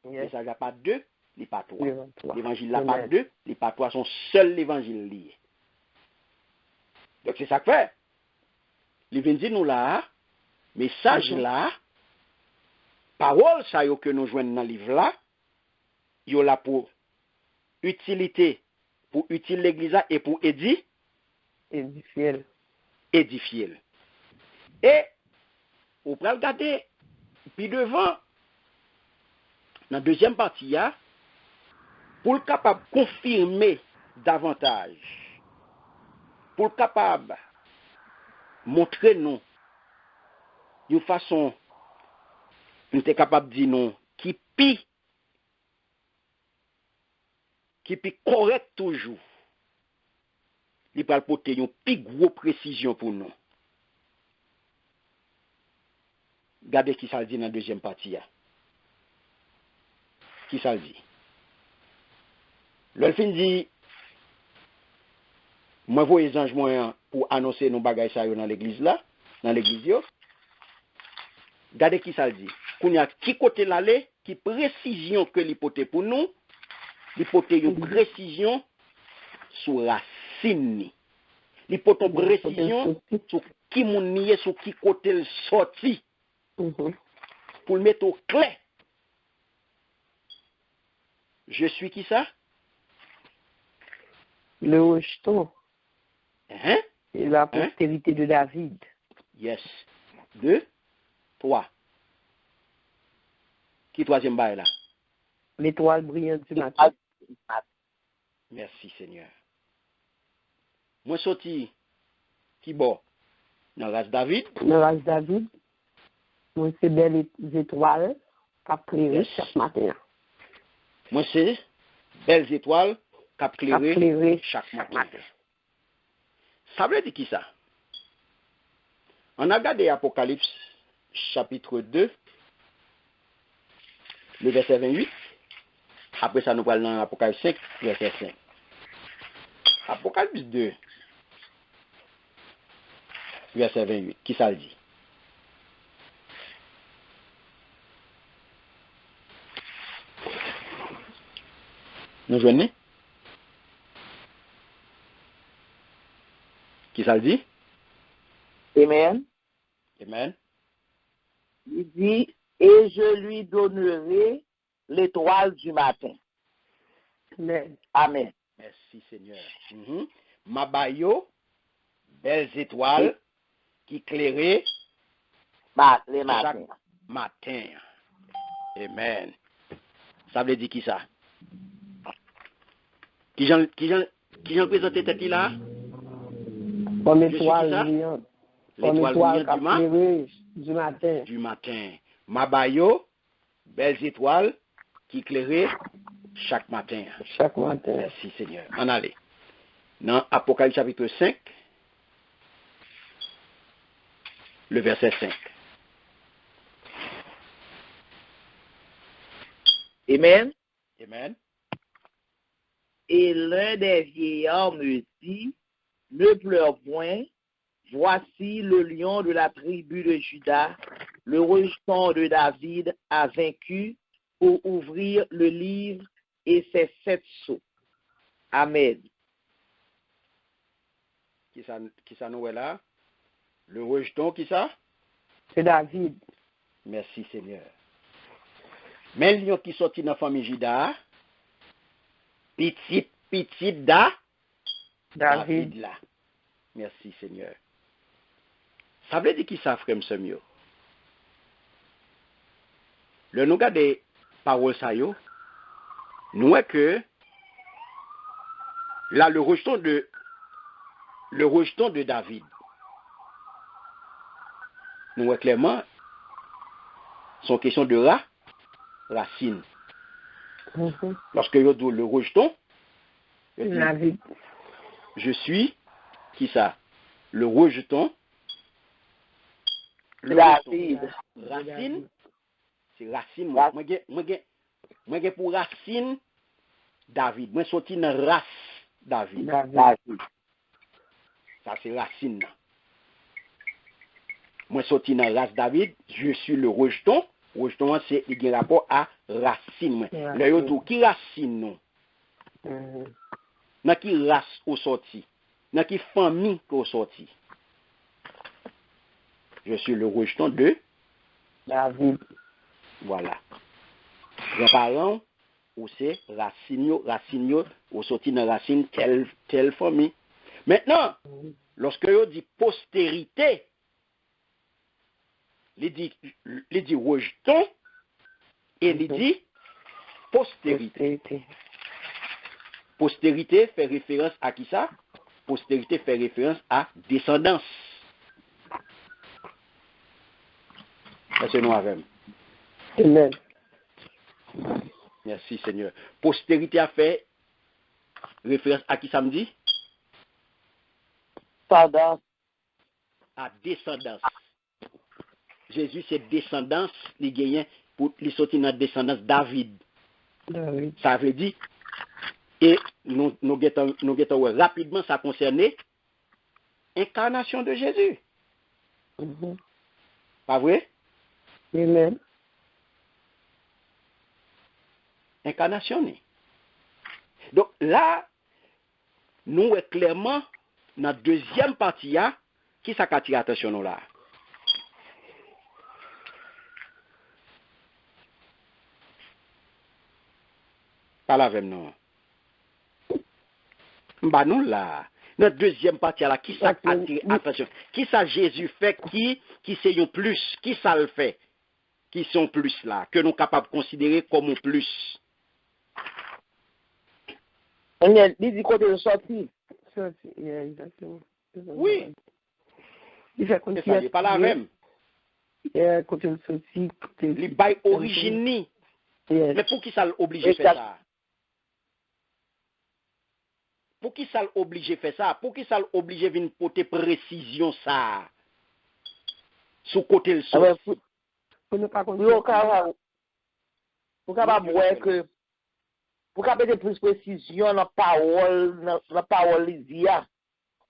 Le message n'a pas deux, il n'est pas trois. L'évangile n'a pas deux, il n'est pas trois. Son seul l'évangile lié. Donc c'est ça que fait. Il vient dire nous là, message là, parole ça que nous joignons dans le livre là, il y a là pour utilité, pour utile l'église et pour édifier. Et on peut regarder puis devant dans la deuxième partie pour le capable confirmer davantage, pour le capable montrer nous d'une façon nous sommes capables de dire non qui pi correct toujours. Il va porter une plus grosse précision pour nous. Regardez qui ça le dit dans la deuxième partie. Qui ça le dit? Le fin dit, moi voyez les anges moyens pour annoncer nos bagages dans l'église là, dans l'église yo. Regardez qui ça le dit. Qu'on y a qui côté l'aller, qui précision que l'hypothèse pour nous, l'hypothèse une précision sur racine. L'hypothèse précision sur qui mon nié, sur qui côté le sorti. Pour le mettre au clair. Je suis qui ça? Le rejeton. Hein? Et la postérité de David. Yes. 2, 3. Qui troisième bail là? L'étoile brillante du matin. Merci Seigneur. Moi sorti qui bon? Dans la race David? Dans la race David. Moi c'est belles étoiles qui éclairent chaque matin. Moi c'est belles étoiles qui éclairent chaque matin. Ça veut dire qui ça? On a regardé Apocalypse chapitre 2, le verset 28. Après ça, nous parlons dans Apocalypse 5, verset 5. Apocalypse 2, verset 28. Qui ça le dit? Nous joignons? Qui ça le dit? Amen. Amen. Il dit, et je lui donnerai l'étoile du matin. Amen. Amen. Merci Seigneur. Mabayo, belles étoiles qui éclairaient les matins. Matin. Amen. Ça veut dire qui ça? Qui j'en présenté tête là? Comme étoile brillante. Comme étoile du matin. Du matin. Mabayo, belles étoiles qui éclairaient chaque matin. Chaque matin. Merci Seigneur. En allez. Dans Apocalypse chapitre 5, le verset 5. Amen. Amen. Et l'un des vieillards me dit, ne pleure point, voici le lion de la tribu de Juda, le rejeton de David a vaincu pour ouvrir le livre et ses 7 sceaux. Amen. Qui ça nous est là? Le rejeton, qui ça? C'est David. Merci Seigneur. Mais le lion qui sortit dans la famille Juda, petit David là. Merci Seigneur. Ça veut dire qui ça, frère Msemio? Le nous garder parole ça yo, nous est que Là, le rejeton de David. Nous voyons clairement, son question de racine. Lorsque vous dites le rejeton, David. je suis, qui ça? Le rejeton. David. Racine, c'est racine. Moi, j'ai pour racine David. Moi, sorti dans race David. David. Ça, c'est racine. Moi, sorti dans race David, je suis le rejeton. Rejeton, c'est un rapport à racine. Le yodo, qui racine nous? Dans qui race au sorti? Dans qui famille au sorti? Je suis le rejeton de David. Voilà. Grands-parents, ou c'est racine, ou sorti dans racine telle famille. Maintenant, lorsque on dit postérité, il dit rejeton et il dit postérité. Postérité fait référence à qui ça? Postérité fait référence à descendance. C'est nous avec. Amen. Merci Seigneur. Postérité a fait référence à qui ça me dit? Pardon. À descendance. Jésus c'est descendance, il gagne pour les sortir dans descendance David. David. Ça veut dire et nous guettons rapidement ça concerne incarnation de Jésus. Pas vrai? Amen. Incarnation. Donc là, nous est clairement dans la deuxième partie, qui ça attire attention nous là? Pas la même non. Bah nous là, notre deuxième partie là, qui ça attire attention? Qui ça Jésus fait qui c'est un plus? Qui ça le fait? Qui sont plus là, que nous sommes capables de considérer comme un plus? Il dit côté de sortie. Exactement. Oui. Il fait C'est ça, il n'est pas la même. Côté de sortie. Il bail origine. Mais pour qui ça l'oblige à faire ça? Pour qui ça l'oblige à faire ça? Pour qui ça l'oblige à venir porter précision ça? Sous côté le sortie. Pour ne pas Pour capable voir que pour capable plus précision dans la parole Lydia.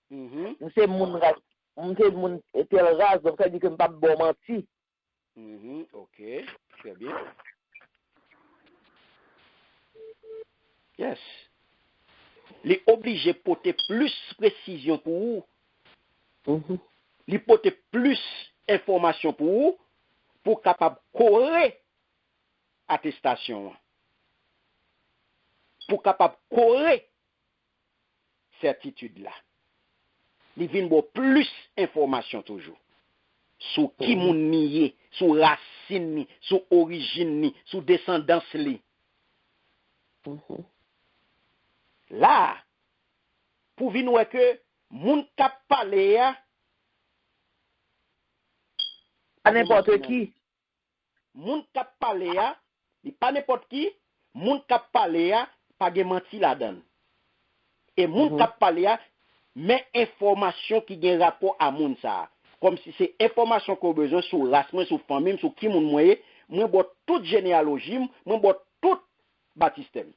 C'est mon tel race donc ça dit que pas bon menti. OK, très bien. Yes. Les obligé porter plus précision pour vous. Les porter plus information pour vous pour capable correr attestation. Pour capable correr certitude là. Il vient bon plus information toujours. Sur qui moun nié, sur racine ni, sur origine ni, sur descendance li. Là, pour venir que moun k'ap parler ya, à n'importe qui. Moun k'ap parler ya, pas n'importe qui, moun k'ap parler ya, pas gen menti là-dedans. Et moun k'ap parler ya, mais information qui gen rapport à moun ça. Comme si c'est information qu'on a besoin sur race, sur famille, sur qui moun moyen, moi bon toute généalogie, moi bon tout baptistème.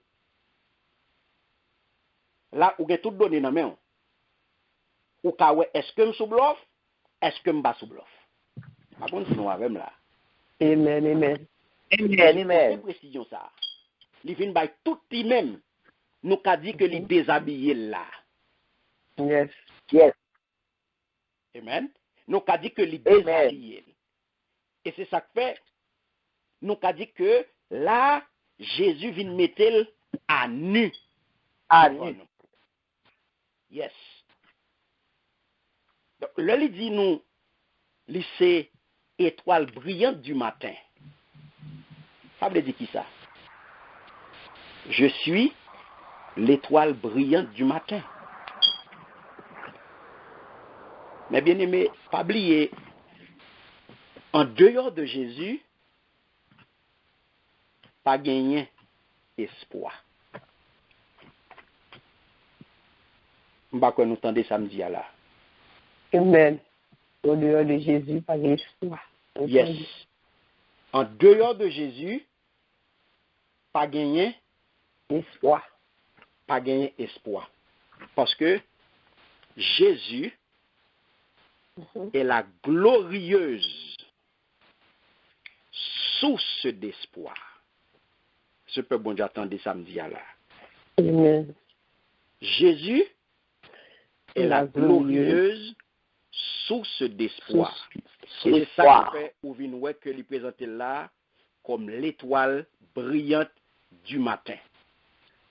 Là, ou gen tout donné dans main. Ou ka ouais, est-ce que m'sou bluff? Est-ce que m'ba sou bluff? Par contre, nous avons là. Amen, amen. Amen. Précision ça. Li vin bay tout li même. Nous ka dit que li déshabillé là. Yes. Yes. Amen. Nous ka dit que li déshabillé. Et c'est ça que fait nous ka dit que là Jésus vient mettre à nu. À nu. Yes. Donc, là, il dit nous, lycée étoile brillante du matin. Ça veut dire qui ça? Je suis l'étoile brillante du matin. Mais bien aimé, pas oublier, en dehors de Jésus, pas gagner espoir. Je ne sais pas nous entendez samedi là. Amen. Au dehors de Jésus, pas d'espoir. Yes. En dehors de Jésus, pas gagner espoir. Pas gagner espoir. Parce que Jésus est la glorieuse source d'espoir. Ce peuple bon Dieu attendait samedi là. Amen. Jésus est la glorieuse source d'espoir. C'est ça qui fait ou vient que lui présenter là comme l'étoile brillante du matin.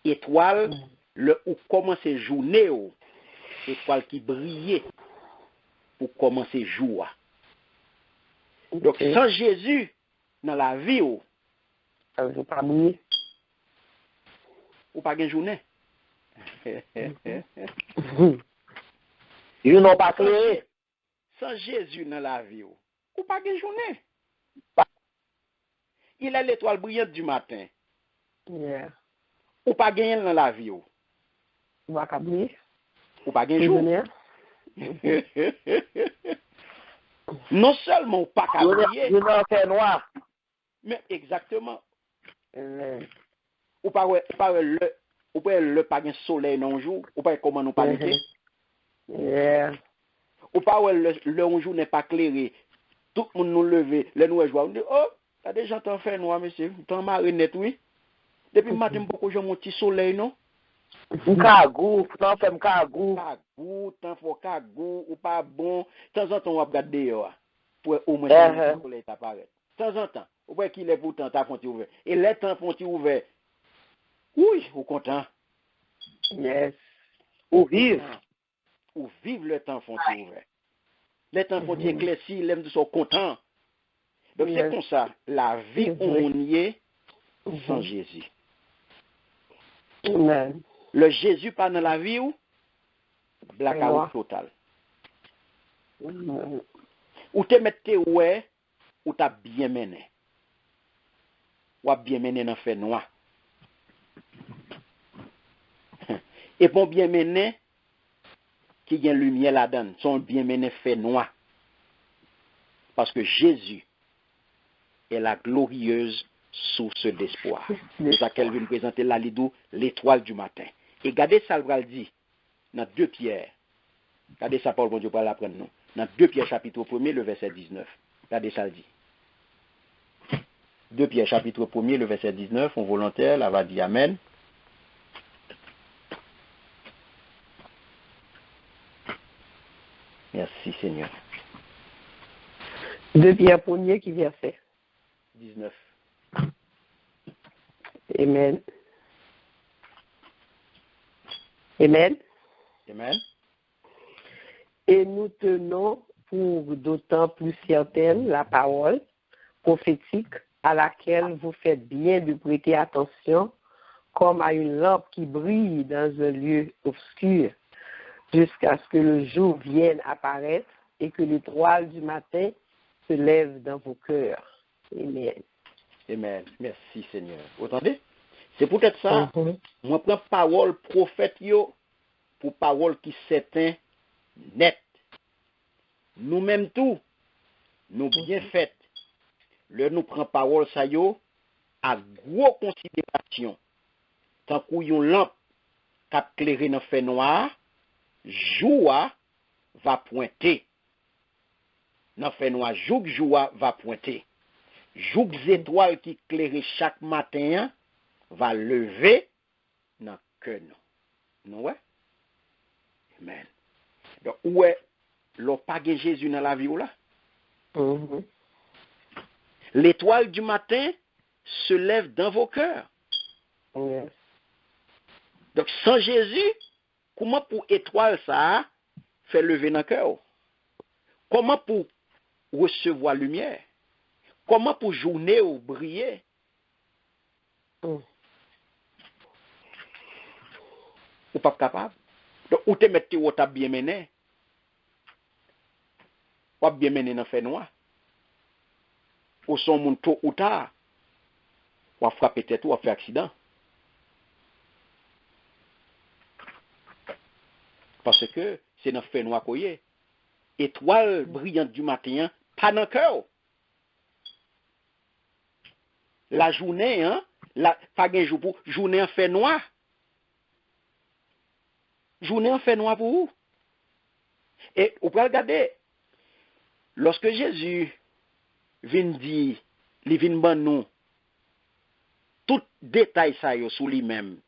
Étoile le où commencer journée, étoile qui brillait pour commencer jour. Donc sans Jésus dans la vie ou pas briller. Ou pas de journée. Ils n'ont pas créé. Sans Jésus dans la vie ou pas de journée. Il est l'étoile brillante du matin. Yeah. Ou pas gagner dans la vie ou pas briller. Ou pas gagner jour. Non seulement ou pas briller. Ils n'ont fait noir. Mais exactement. Ou pas le pas de soleil non jour, ou pas comment nous paniquer. Yeah. Ou pas le jour n'est pas clairé. Tout le monde nous lever, les nous joie, on dit oh, t'as déjà t'en fait noir monsieur, t'en marinette oui. Depuis matin beaucoup j'ai mon petit soleil non. Kagou, t'en fait kagou. Kagou, t'en faut kagou ou pas bon. De temps en temps on va regarder dehors pour au moins le soleil t'apparaît. De temps en temps, ou pas qu'il est pourtant ta fonti ouvert. Et les temps fonti ouvert. Oui, ou content. Yes. Ou vive. Ou vive le temps fonti ouvert. Les temps fonti éclairci, l'aime de sont contents. Donc c'est comme ça, la vie on y est sans Jésus. Amen. Le Jésus pas dans la vie ou blackout total. Ou te mette ouais ou t'as bien mené. Ou a bien mené dans fait noir. Et pour bien mené qui gagne lumière là-dedans, son bien mené fait noir. Parce que Jésus est la glorieuse source d'espoir. C'est ça qu'elle veut nous présenter là, l'étoile du matin. Et regardez ça, le dit, dans 2 Pierre. Regardez ça, Paul, bon Dieu, pour l'apprendre nous. Dans 2 Pierre, chapitre 1er, le verset 19. Regardez ça, le dit. 2 Pierre, chapitre 1er, le verset 19, on volontaire, là, va dire Amen. Merci, Seigneur. 2 Pierre 1er qui verset 19. Amen. Amen. Amen. Et nous tenons pour d'autant plus certaine la parole prophétique à laquelle vous faites bien de prêter attention comme à une lampe qui brille dans un lieu obscur jusqu'à ce que le jour vienne apparaître et que l'étoile du matin se lève dans vos cœurs. Amen. Amen. Merci Seigneur. Vous entendez? C'est peut-être ça. Moi, prends parole prophète yo pour parole qui s'éteint net. Nous-mêmes tout, nous bien fait. Le nous prend parole ça yo à gros considération. Tant qu'on yon lampe cap clairé dans fait noir, joua va pointer. Dans fait noir, joua va pointer. Joug étoiles qui éclairent chaque matin va lever dans cœur nous. Ouais? Amen. Donc ouais, l'on pas Jésus dans la vie ou là. L'étoile du matin se lève dans vos cœurs. Yes. Donc sans Jésus, comment pour étoile ça fait lever dans cœur? Comment pour recevoir lumière? Comment pour journée ou briller? ou pas capable. Donc, ou te mettre ou t'as bien mené. Ou bien mené dans fait noir. Ou son moun tôt ou tard. Ou frapper tête ou faire accident. Parce que c'est dans fait noir qu'on y est. Étoile brillante du matin, pas dans le cœur. La journée, pas un jour pour journée en fait noir. Journée en fait noir pour vous. Et vous pouvez regarder, lorsque Jésus vient dire, il vient ban nous, tout détail ça yo sous lui-même.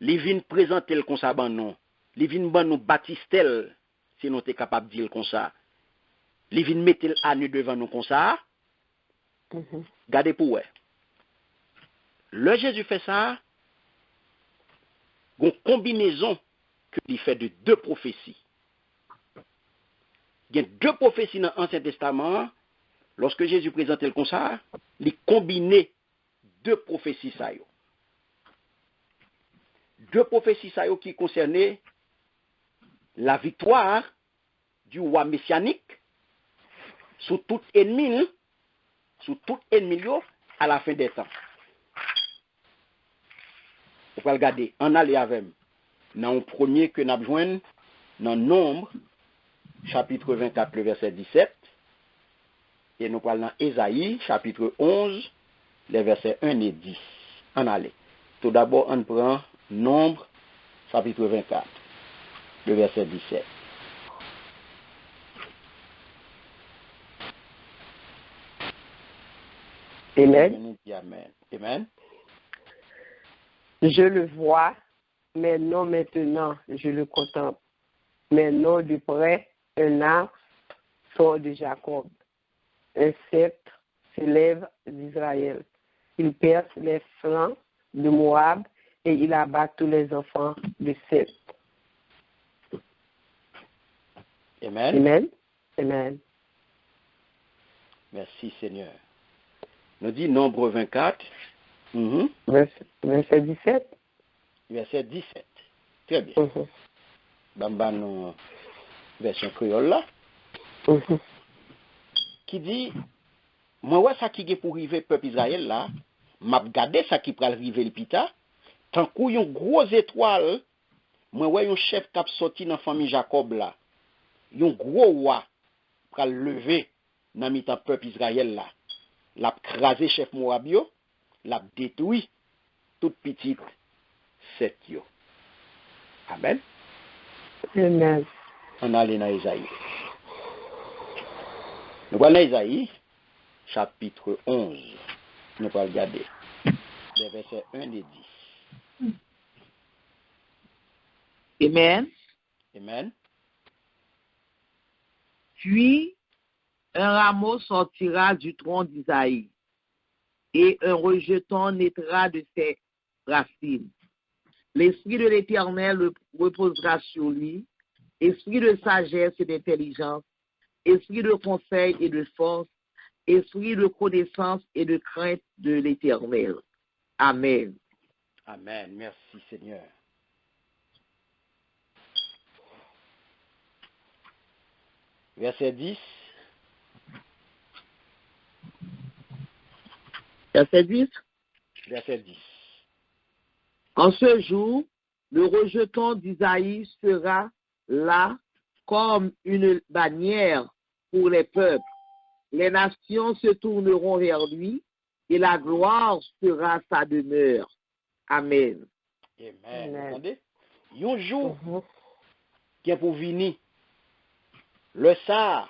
Il vient présenter le comme ça ban nous. Il vient ban nous baptistel, si nous sommes capables de dire comme ça. Il vient mettre à nous devant nous comme ça. Gardez pour ouais. Le Jésus fait ça, une combinaison qu'il fait de deux prophéties. Il y a deux prophéties dans l'Ancien Testament. Lorsque Jésus présentait le comme ça, il combinait deux prophéties ça yo. Deux prophéties ça yo qui concernaient la victoire du roi messianique sur tout ennemi, à la fin des temps. Vous pouvez regarder, en aller avec dans le premier que nous avons joint dans Nombre, chapitre 24, le verset 17, et nous parlons dans Ésaïe, chapitre 11, les versets 1 et 10. En aller. Tout d'abord, on prend Nombre, chapitre 24, le verset 17. Amen. Amen. Amen. Je le vois, mais non maintenant, je le contemple. Mais non de près, un arc sort de Jacob. Un sceptre s'élève d'Israël. Il perce les flancs de Moab et il abat tous les enfants de Seth. Amen. Amen. Amen. Merci Seigneur. Nous dit Nombre 24. Verset 17. Verset 17. Très bien. Bamba nous version créole là. Qui dit, moi ouais ça qui est pour arriver peuple Israël là, m'a regardé ça qui pral arriver le pita, tant qu'on yon gros étoile, moi ouais yon chef qui a sorti dans famille Jacob là. Yon gros roi pral lever dans mitan peuple Israël là. L'a crasé chef Moab yo, l'a détruit toute petite set yo. Amen. Amen. On a allé dans Isaïe. Nous voilà Isaïe, chapitre 11. Nous allons regarder les versets 1 et 10. Amen. Amen. Puis, un rameau sortira du tronc d'Isaïe, et un rejeton naîtra de ses racines. L'esprit de l'Éternel reposera sur lui, esprit de sagesse et d'intelligence, esprit de conseil et de force, esprit de connaissance et de crainte de l'Éternel. Amen. Amen. Merci Seigneur. Verset 10. Verset 10. Verset 10. En ce jour, le rejeton d'Isaïe sera là comme une bannière pour les peuples. Les nations se tourneront vers lui et la gloire sera sa demeure. Amen. Amen. Vous entendez? Un jour qui est pour venir, le ça,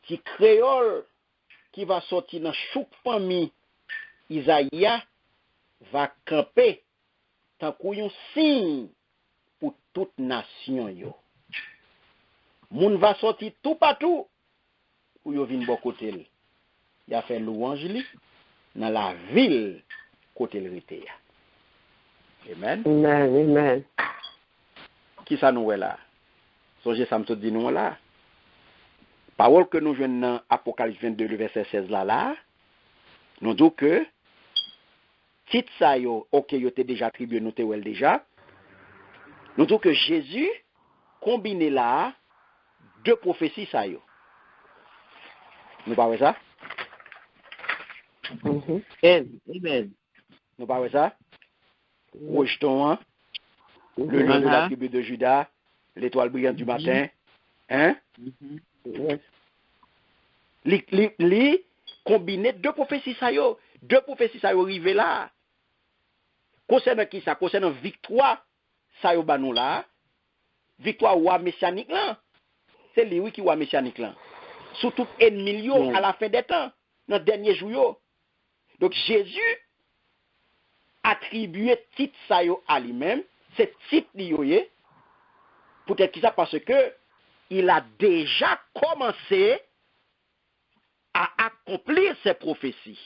qui créole, qui va sortir dans chaque famille, Isaïe va camper tant qu'un signe pour toute nation. Moun va sortir tout partout pour yo vinn bon côté. Il a fait louange li dans la ville côté le rete. Amen. Amen. Amen. Qui ça nous est là? Songez ça me tout dit nous là. Parole que nous jouons dans Apocalypse 22 le verset 16 là nous dit que titre ça yo, OK, yo t'es déjà attribué nous t'es déjà. Nous disons que Jésus combiné là deux prophéties ça yo. Nous pas ça? Amen. Nous pas ça? Rejeton, hein? Le lion de la tribu de Juda, l'étoile brillante du matin, hein? Yes. Li combiné deux prophéties ça yo. Deux prophéties ça yo arrivé là. Concernant qui ça? Concernant victoire ça yo banou là. Victoire roi messianique là. C'est lui qui roi messianique là. Surtout ennemi yo à la fin des temps, dans le dernier jour yo. Donc Jésus attribué titre ça yo à lui-même, c'est titre li yo yé. Peut-être qui ça parce que il a déjà commencé à accomplir ses prophéties.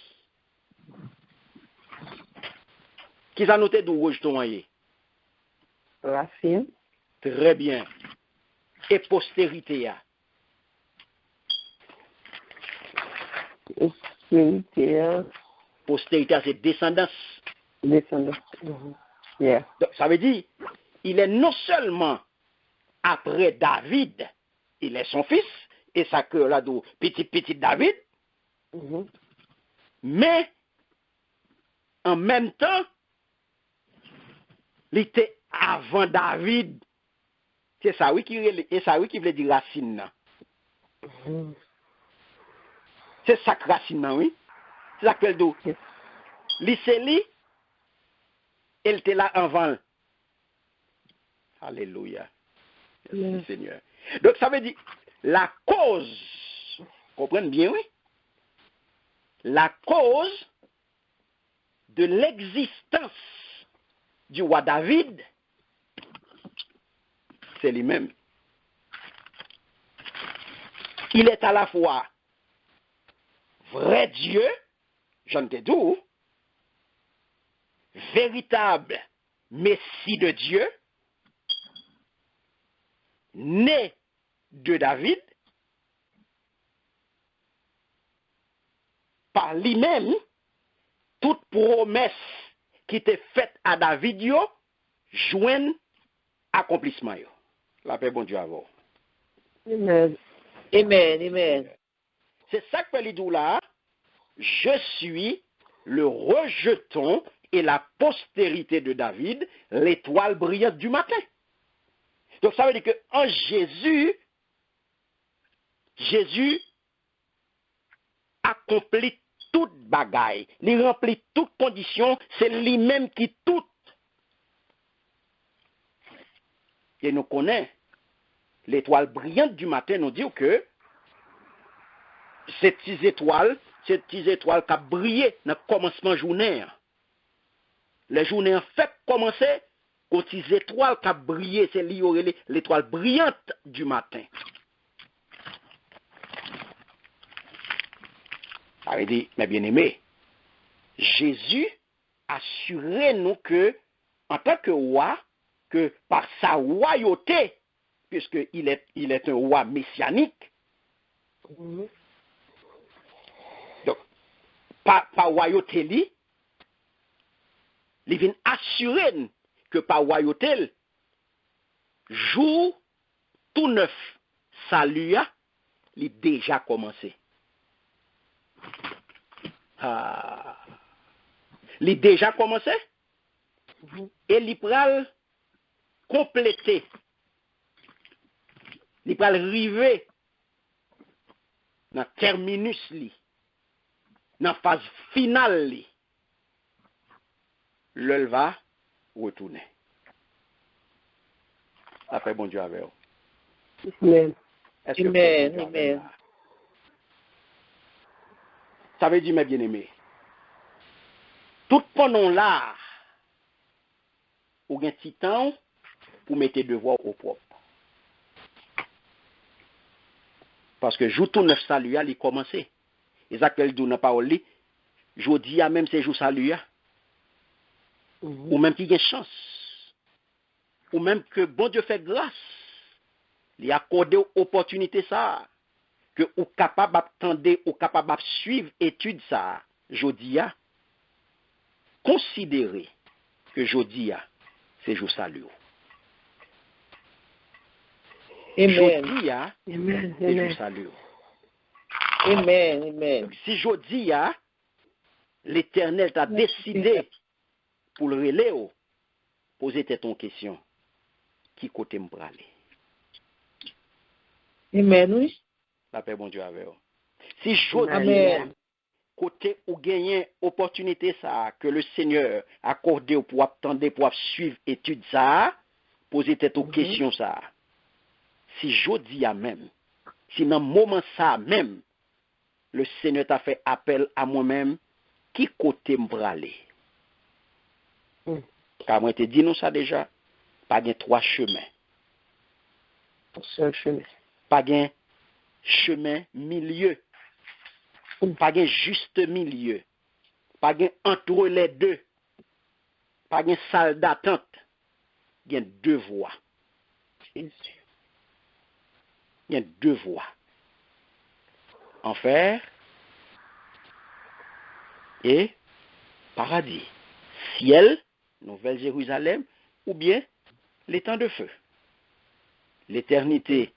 Qui a noté d'où rejeton yé? Racine. Très bien. Et postérité ya. Postérité. Postérité, c'est descendance. Descendance. Yeah. Donc, ça veut dire, il est non seulement après David, il est son fils, et ça que là, petit David, mais en même temps, il était avant David. C'est ça oui qui veut dire racine. C'est ça que racine, oui. C'est ça qu'elle dit. L'Issélie, elle était là avant. Alléluia. Merci Seigneur. Donc ça veut dire, la cause, comprenez bien, oui? La cause de l'existence du roi David, c'est lui-même. Il est à la fois vrai Dieu, Jean Tédou, véritable Messie de Dieu, né de David, par lui-même, toute promesse qui était faite à David, yo, joigne accomplissement. Yo. La paix, bon Dieu, à vous. Amen. Amen. C'est ça que dit là. Je suis le rejeton et la postérité de David, l'étoile brillante du matin. Donc ça veut dire que en Jésus accomplit toute bagaille, il remplit toute condition, c'est lui-même qui tout. Et nous connaissons l'étoile brillante du matin, nous dit que cette petite étoile qui a brillé dans le commencement de la journée. La journée en fait commencer, aux petites étoiles qui a brillé, c'est l'étoile brillante du matin. Ça veut dire, mes bien-aimés, Jésus assurait nous que, en tant que roi, que par sa royauté, puisqu'il est un roi messianique, donc, par royauté, il vient assurer que par royauté, jour tout neuf, salut, il a déjà commencé. Il a déjà commencé et il pral compléter. Il pral arriver dans terminus li, dans phase finale li. Le va retourner. Après bon Dieu avec vous. Amen. Amen. Ça veut dire, mes bien-aimés, tout pendant là, ou un petit temps pour mettre devoir au propre. Parce que jour tout neuf salut, il commence. Et ça qu'elle dit dans la parole, je dis à même ces jours salut, ou même qu'il y a chance, ou même que bon Dieu fait grâce, il a accordé opportunité ça. Que ou capable d'attendre ou capable de suivre étude ça jodi a considérer que jeudi c'est jour salut. Amen. Jeudi Amen. c'est jour Amen. salut. Amen. Amen. Si jeudi l'Éternel t'a décidé pour le relais, poser ton question. Qui côté me praler? Amen, oui. La paix, bon Dieu, avec vous. Si jeudi, Amen. côté ou gagner opportunité ça, que le Seigneur accordé pour attendre, pour suivre étude ça, poser ton question ça. Si jeudi même, si dans le moment ça même, le Seigneur t'a fait appel à moi-même, qui côté me praler? Car moi, te dit nous ça déjà, pas de 3 chemins. Un seul chemin. Pas de chemin milieu. Pas de juste milieu. Pas de entre les deux. Pas de salle d'attente. Il y a 2 voies. Jésus. Il y a 2 voies. Enfer et paradis. Ciel, Nouvelle Jérusalem, ou bien les temps de feu. L'éternité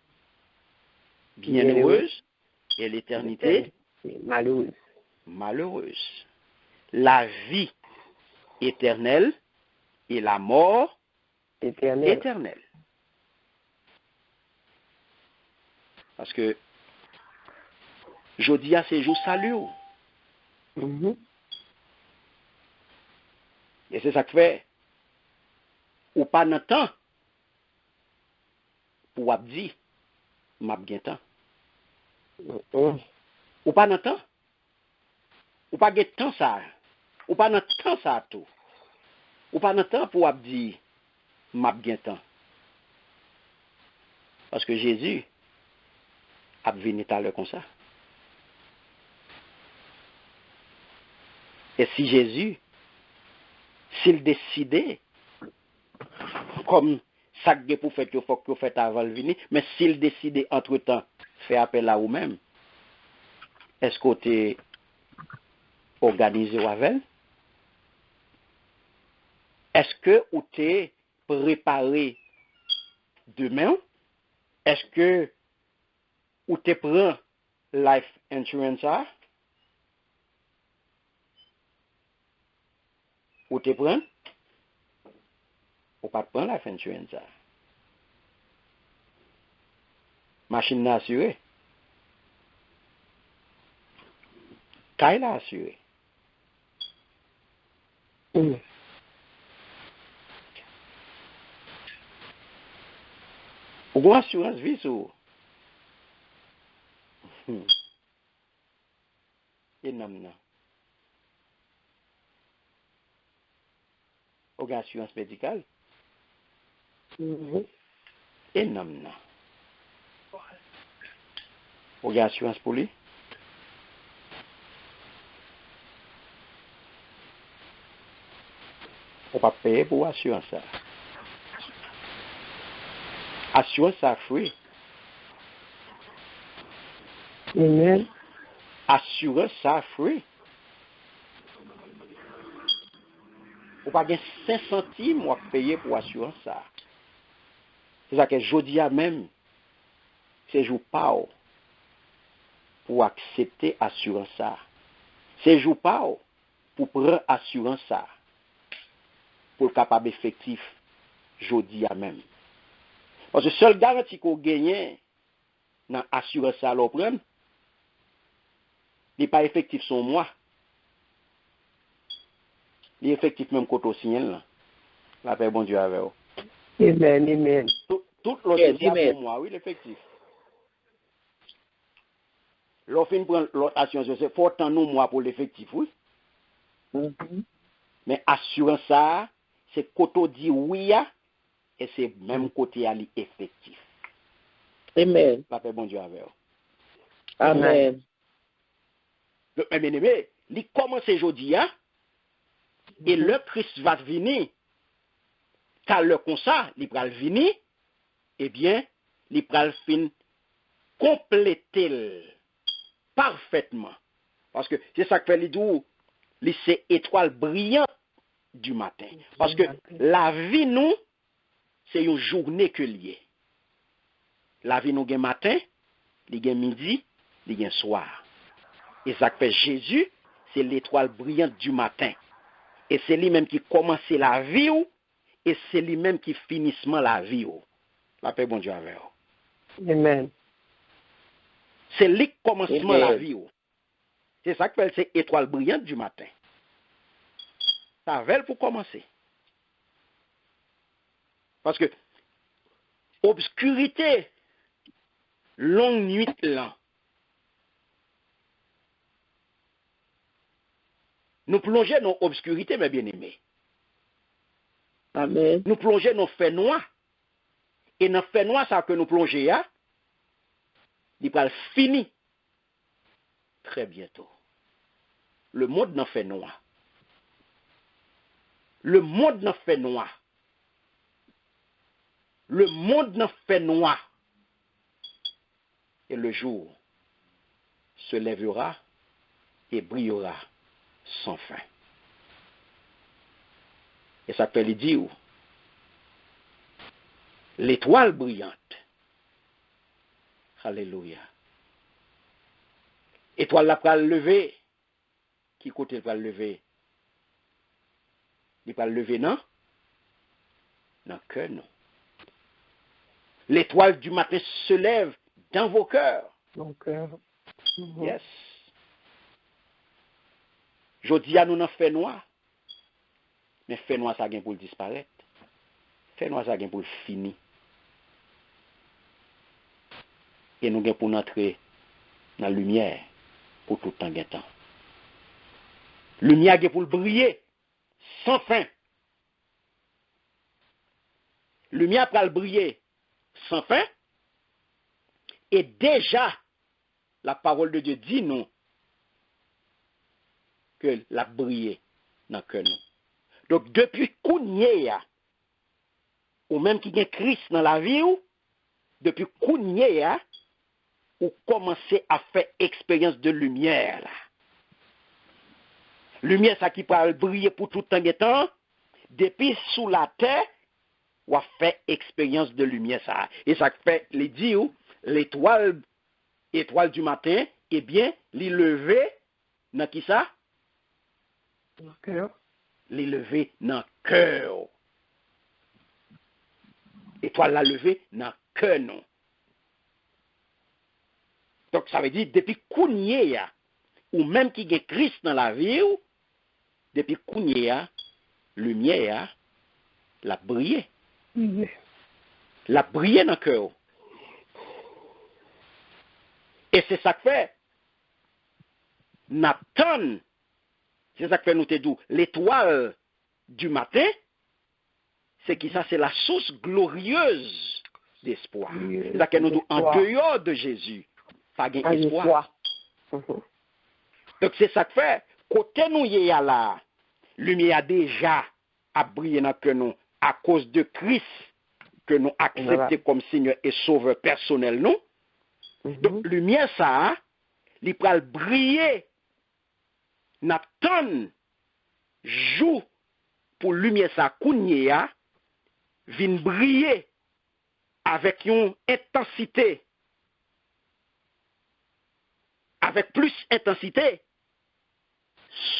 bienheureuse et l'éternité Malheureuse. malheureuse. La vie éternelle et la mort Éternel. éternelle. Parce que jeudi c'est jour salut. Mhm. Et c'est ça que fait ou pas dans temps pour ap di m'a gen temps. Mhm. Ou pas dans temps. Ou pas gen temps ça. Ou pas dans temps ça tout. Ou pas dans temps pour ap di m'a gen temps. Parce que Jésus a venu à l'heure comme ça. Et si Jésus, s'il décidait, comme ça que pour faire qu'il faut que vous faites avant le venir, mais s'il décidait entre-temps, faire appel à vous-même, est-ce que vous êtes organisé avec? Est-ce que vous êtes préparé demain? Est-ce que vous te prend life insurance? Ou te prend? Ou pas te prendre life insurance? Machine n'a assuré. Kay l'a assuré. Mhm. Ou gon assurance vie sou? Et nam nan. Ou gon assurance médicale? Mhm. Et nam nan. Ou gon assurance pour lui? Ou pas payer pour assurance ça. Assurance ça free. Amen. Assurance ça free. Ou pas gen 5 centimes ou payer pour assurance ça. C'est ça que jodi a même c'est jour pas pour accepter assurance ça. C'est jour pas pour prendre assurance ça. Pour capable effectif jodi a même. Parce que seul garantie qu'on gagne dans assurance ça l'on prend, n'est pas effectif son mois. Il est effectif même côté au signal là. La paix bon Dieu avec vous. Amen. Amen. Tout l'autre Yes, c'est amen. pour moi, oui l'effectif. L'on fin prendre l'autre assurance, c'est faut tant nous mois pour l'effectif, oui. Mhm. Mais assurance ça, c'est côté dit oui et c'est même côté ali effectif. Amen. La paix bon Dieu avec vous. Amen. Le bien-aimé, il commence aujourd'hui, et le Christ va venir. Car le comme ça, il va venir, eh bien, il va fin compléter parfaitement. Parce que c'est ça que fait l'idou, c'est étoile brillante du matin. Parce que la vie, nous, c'est une journée que liée. La vie, nous, gain matin, il gain midi, il gain soir. Et ça fait Jésus, c'est l'étoile brillante du matin. Et c'est lui-même qui commence la vie, et c'est lui-même qui finissement la vie. La paix, bon Dieu, avec vous. Amen. C'est lui qui commencement Amen. la vie. C'est ça que c'est étoile brillante du matin. Ça veille pour commencer. Parce que obscurité, longue nuit lent. Nous plongeons dans l'obscurité, mes bien-aimés. Amen. Nous plongeons dans le fait noir. Et dans le fait noir, ça que nous plongeons, il va fini très bientôt. Le monde n'en fait noir. Le monde n'en fait noir. Le monde n'en fait noir. Et le jour se lèvera et brillera sans fin. Et ça peut lui dire, l'étoile brillante. Alléluia. Étoile là va lever. Qui côté va lever? Il va lever, non? Non, que non. L'étoile du matin se lève dans vos cœurs. Donc, Yes. Je dis à nous dans fait noir. Mais fait noir, ça vient pour le disparaître. Fait noir, ça vient pour le finir. Et nous avons pour entrer dans la lumière pour tout le temps. Lumière est pour le briller sans fin. Lumière pour le briller sans fin. Et déjà, la parole de Dieu dit nous que la briller dans que nous. Donc, depuis Kounye, ou même qui a Christ dans la vie, depuis Kounye, ou commencez à faire expérience de lumière. Là. Lumière, ça qui peut briller pour tout le temps, depuis sous la terre, ou a fait expérience de lumière. Ça. Et ça fait, les dire, l'étoile du matin, eh bien, les lever, dans qui ça? cœur. Les lever dans le cœur. Étoile la lever dans le cœur, non. Donc, ça veut dire, depuis Kounye, ou même qui a Christ dans la vie, depuis Kounye, lumière, la briller. La briller dans le cœur. Et c'est ça que fait. Nathan, c'est ça que fait nous te dit, l'étoile du matin, c'est qui ça? C'est la source glorieuse d'espoir. C'est ça que nous dit, en dehors de Jésus, pas gain espoir. Donc c'est ça que fait, côté nous y a là, lumière déjà a brillé dans que nous, à cause de Christ, que nous acceptons comme Seigneur et Sauveur personnel, nous. Donc lumière ça, il peut briller. Nathan joue pour lumière ça Kounye vient briller avec une intensité, avec plus intensité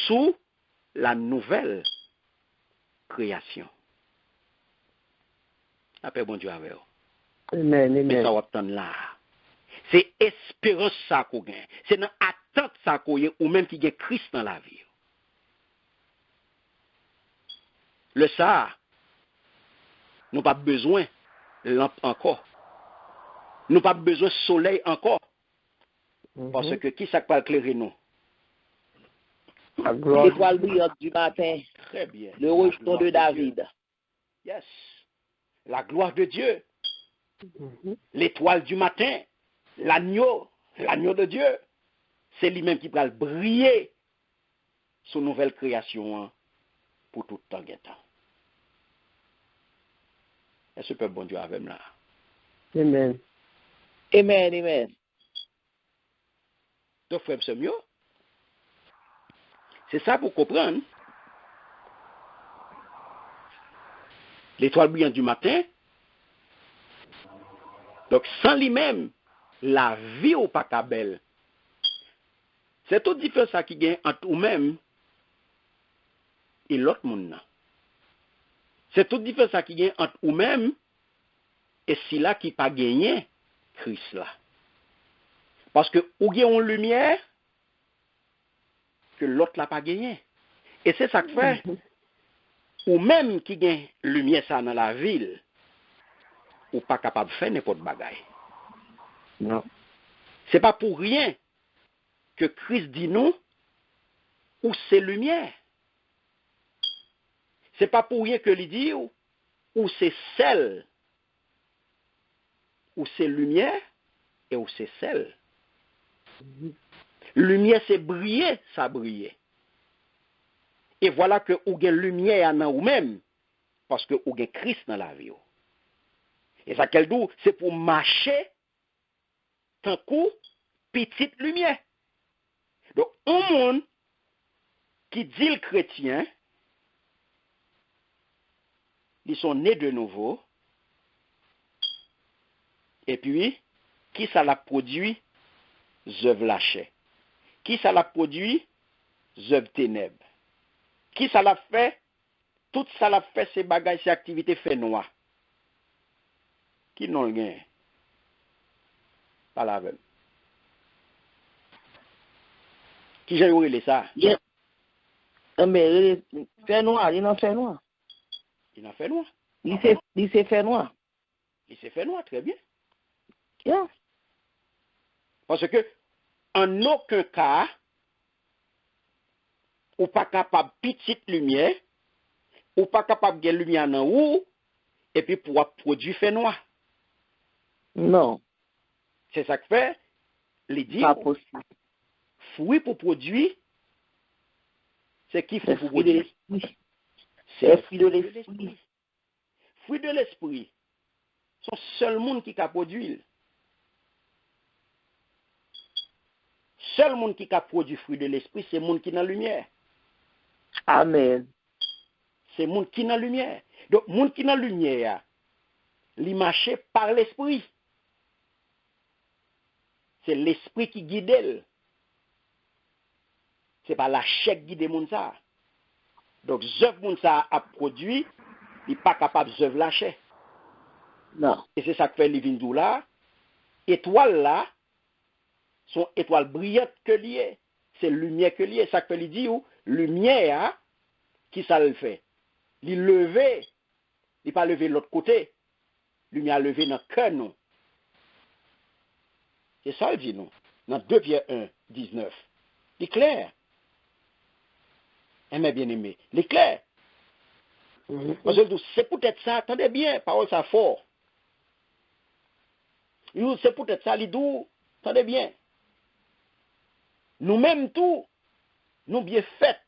sous la nouvelle création. Après bon Dieu avec vous. Amen, amen. Mais ça va attendre là. C'est espérance ça qu'on gagne. C'est dans attente ça qu'on y ou même qui gagne Christ dans la vie. Le ça, nous pas besoin de lampe encore. Nous pas besoin de soleil encore. Parce que qui ça va éclairer nous? La gloire. L'étoile brillante du matin. Très bien. Le rejeton de David. Yes. La gloire de Dieu. L'étoile du matin. L'agneau de Dieu. C'est lui-même qui va briller sous nouvelle création pour tout le temps. Est-ce que bon Dieu avec là? Amen. Amen, amen. Donc, frère, c'est mieux. C'est ça pour comprendre l'étoile brillante du matin. Donc, sans lui-même, la vie ou pas qu'à belle. C'est toute différence qui gagne entre vous-même et l'autre monde. C'est toute différence qui gagne entre vous-même et celui-là qui pas gagné Christ là. Parce que vous gagnez une lumière que l'autre n'a pas gagné. Et c'est ça que fait, ou même qui gagne lumière ça dans la ville, ou pas capable de faire n'importe bagaille. Non. C'est pas pour rien que Christ dit nous, ou c'est lumière. C'est pas pour rien que lui dit, ou c'est sel, ou c'est lumière, et ou c'est sel. Lumière, c'est briller, ça brille. Et voilà que ou gen lumière dans ou même, parce que ou gen Christ dans la vie. Et ça qu'elle dit, c'est pour marcher tant coup petite lumière. Donc, un monde qui dit le chrétien, ils sont nés de nouveau, et puis, qui ça l'a produit? Zeuve lâché. Qui ça l'a produit? Zeuve ténèbres. Qui ça l'a fait? Tout ça l'a fait, ces bagages, ces activités fait noir. Qui n'ont rien? Pas la même. Qui j'ai eu ça? Yeah. Mais fait noir, il en fait noir. Il en fait noir. Il s'est fait noir. Il s'est fait noir, très bien. Yeah. Parce que, en aucun cas, ou pas capable petite lumière, ou pas capable de lumière dans ou, et puis pour produire fait noir. Non. C'est ça que fait, les dire, Pas possible. fruit pour produire, c'est qui fruit pour Fruit de produire? l'esprit. C'est Le fruit de l'esprit. Fruit de l'esprit. C'est le seul monde qui a produit. Seul monde qui a produit fruit de l'esprit, c'est le monde qui est dans la lumière. Amen. C'est le monde qui est dans la lumière. Donc, le monde qui est dans la lumière, il marche par l'esprit. C'est l'esprit qui guide elle. C'est pas la chair qui guide le monde ça. Donc, zèv monde ça a produit, il n'est pas capable de zèv la chair. Non. Et c'est ça que fait Livindou là. Étoile là, son étoile brillante que lié. C'est lumière que lié. Ça que fait, il dit, ou, lumière, qui ça le fait? Il levé, il pas levé de l'autre côté. Lumière levé dans le cœur, non. C'est ça, il dit, non. Dans 2 Pierre 1, 19. Il est clair. Eh, mes bien-aimés, il est clair. Parce que c'est peut-être ça, attendez bien, parole ça fort. C'est peut-être ça, il dit, attendez bien. Nous-mêmes tout, nous bien fait,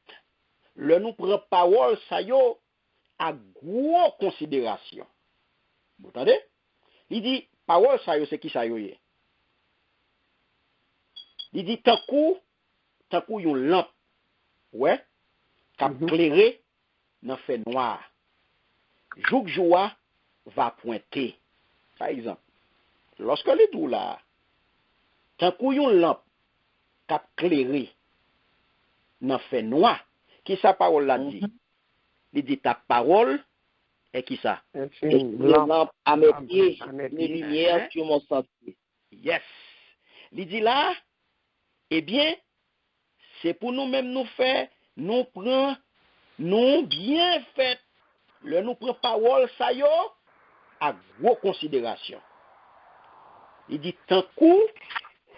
le nous prend parole ça yo à gros considération. Vous entendez? Il dit, parole ça yo, c'est qui ça yo est? Il dit, tant coup, yon lampe, ouais, qui clairé dans fait noir. Jouk joua va pointer. Par exemple, lorsque les dou là, tant coup yon lampe, qui clairé dans fait noir, qui sa parole là dit? Il dit, ta parole est qui ça? Lampe à mes pieds, mes lumières sur mon sentier. Yes. Il dit là, eh bien, c'est pour nous-mêmes nous faire, nous prend, nous bien fait, le nous prend parole ça yo, à gros considération. Il dit, tant coup,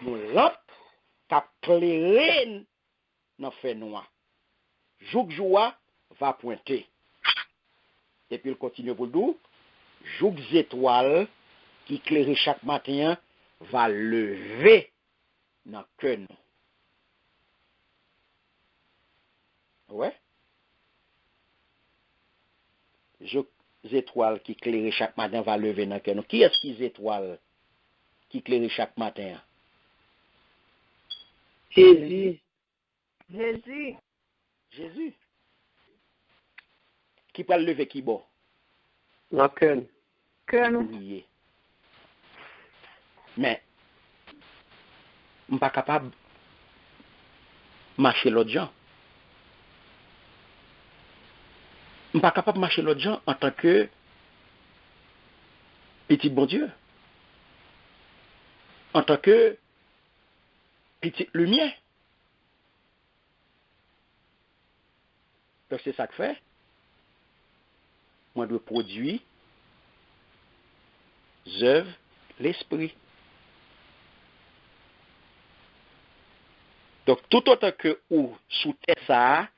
nous lampe, qu'a clairé dans fait noir. Jouk joua va pointer. Et puis il continue pour le dire, jouk étoiles qui éclairent chaque matin va lever dans le cœur. Ouais. Jouk étoiles qui éclairent chaque matin va lever dans le cœur. Qui est-ce qui étoiles qui éclairent chaque matin? Jésus. Jésus. Qui peut lever qui bon? Dans cœur. Cœur nous. Oublié. Mais, je ne suis pas capable de marcher l'autre gens. Je ne suis pas capable de marcher l'autre gens en tant que petit bon Dieu. En tant que petite lumière. Donc c'est ça que fait. Moi, je dois produire œuvres l'esprit. Donc, tout autant que ou sous ça,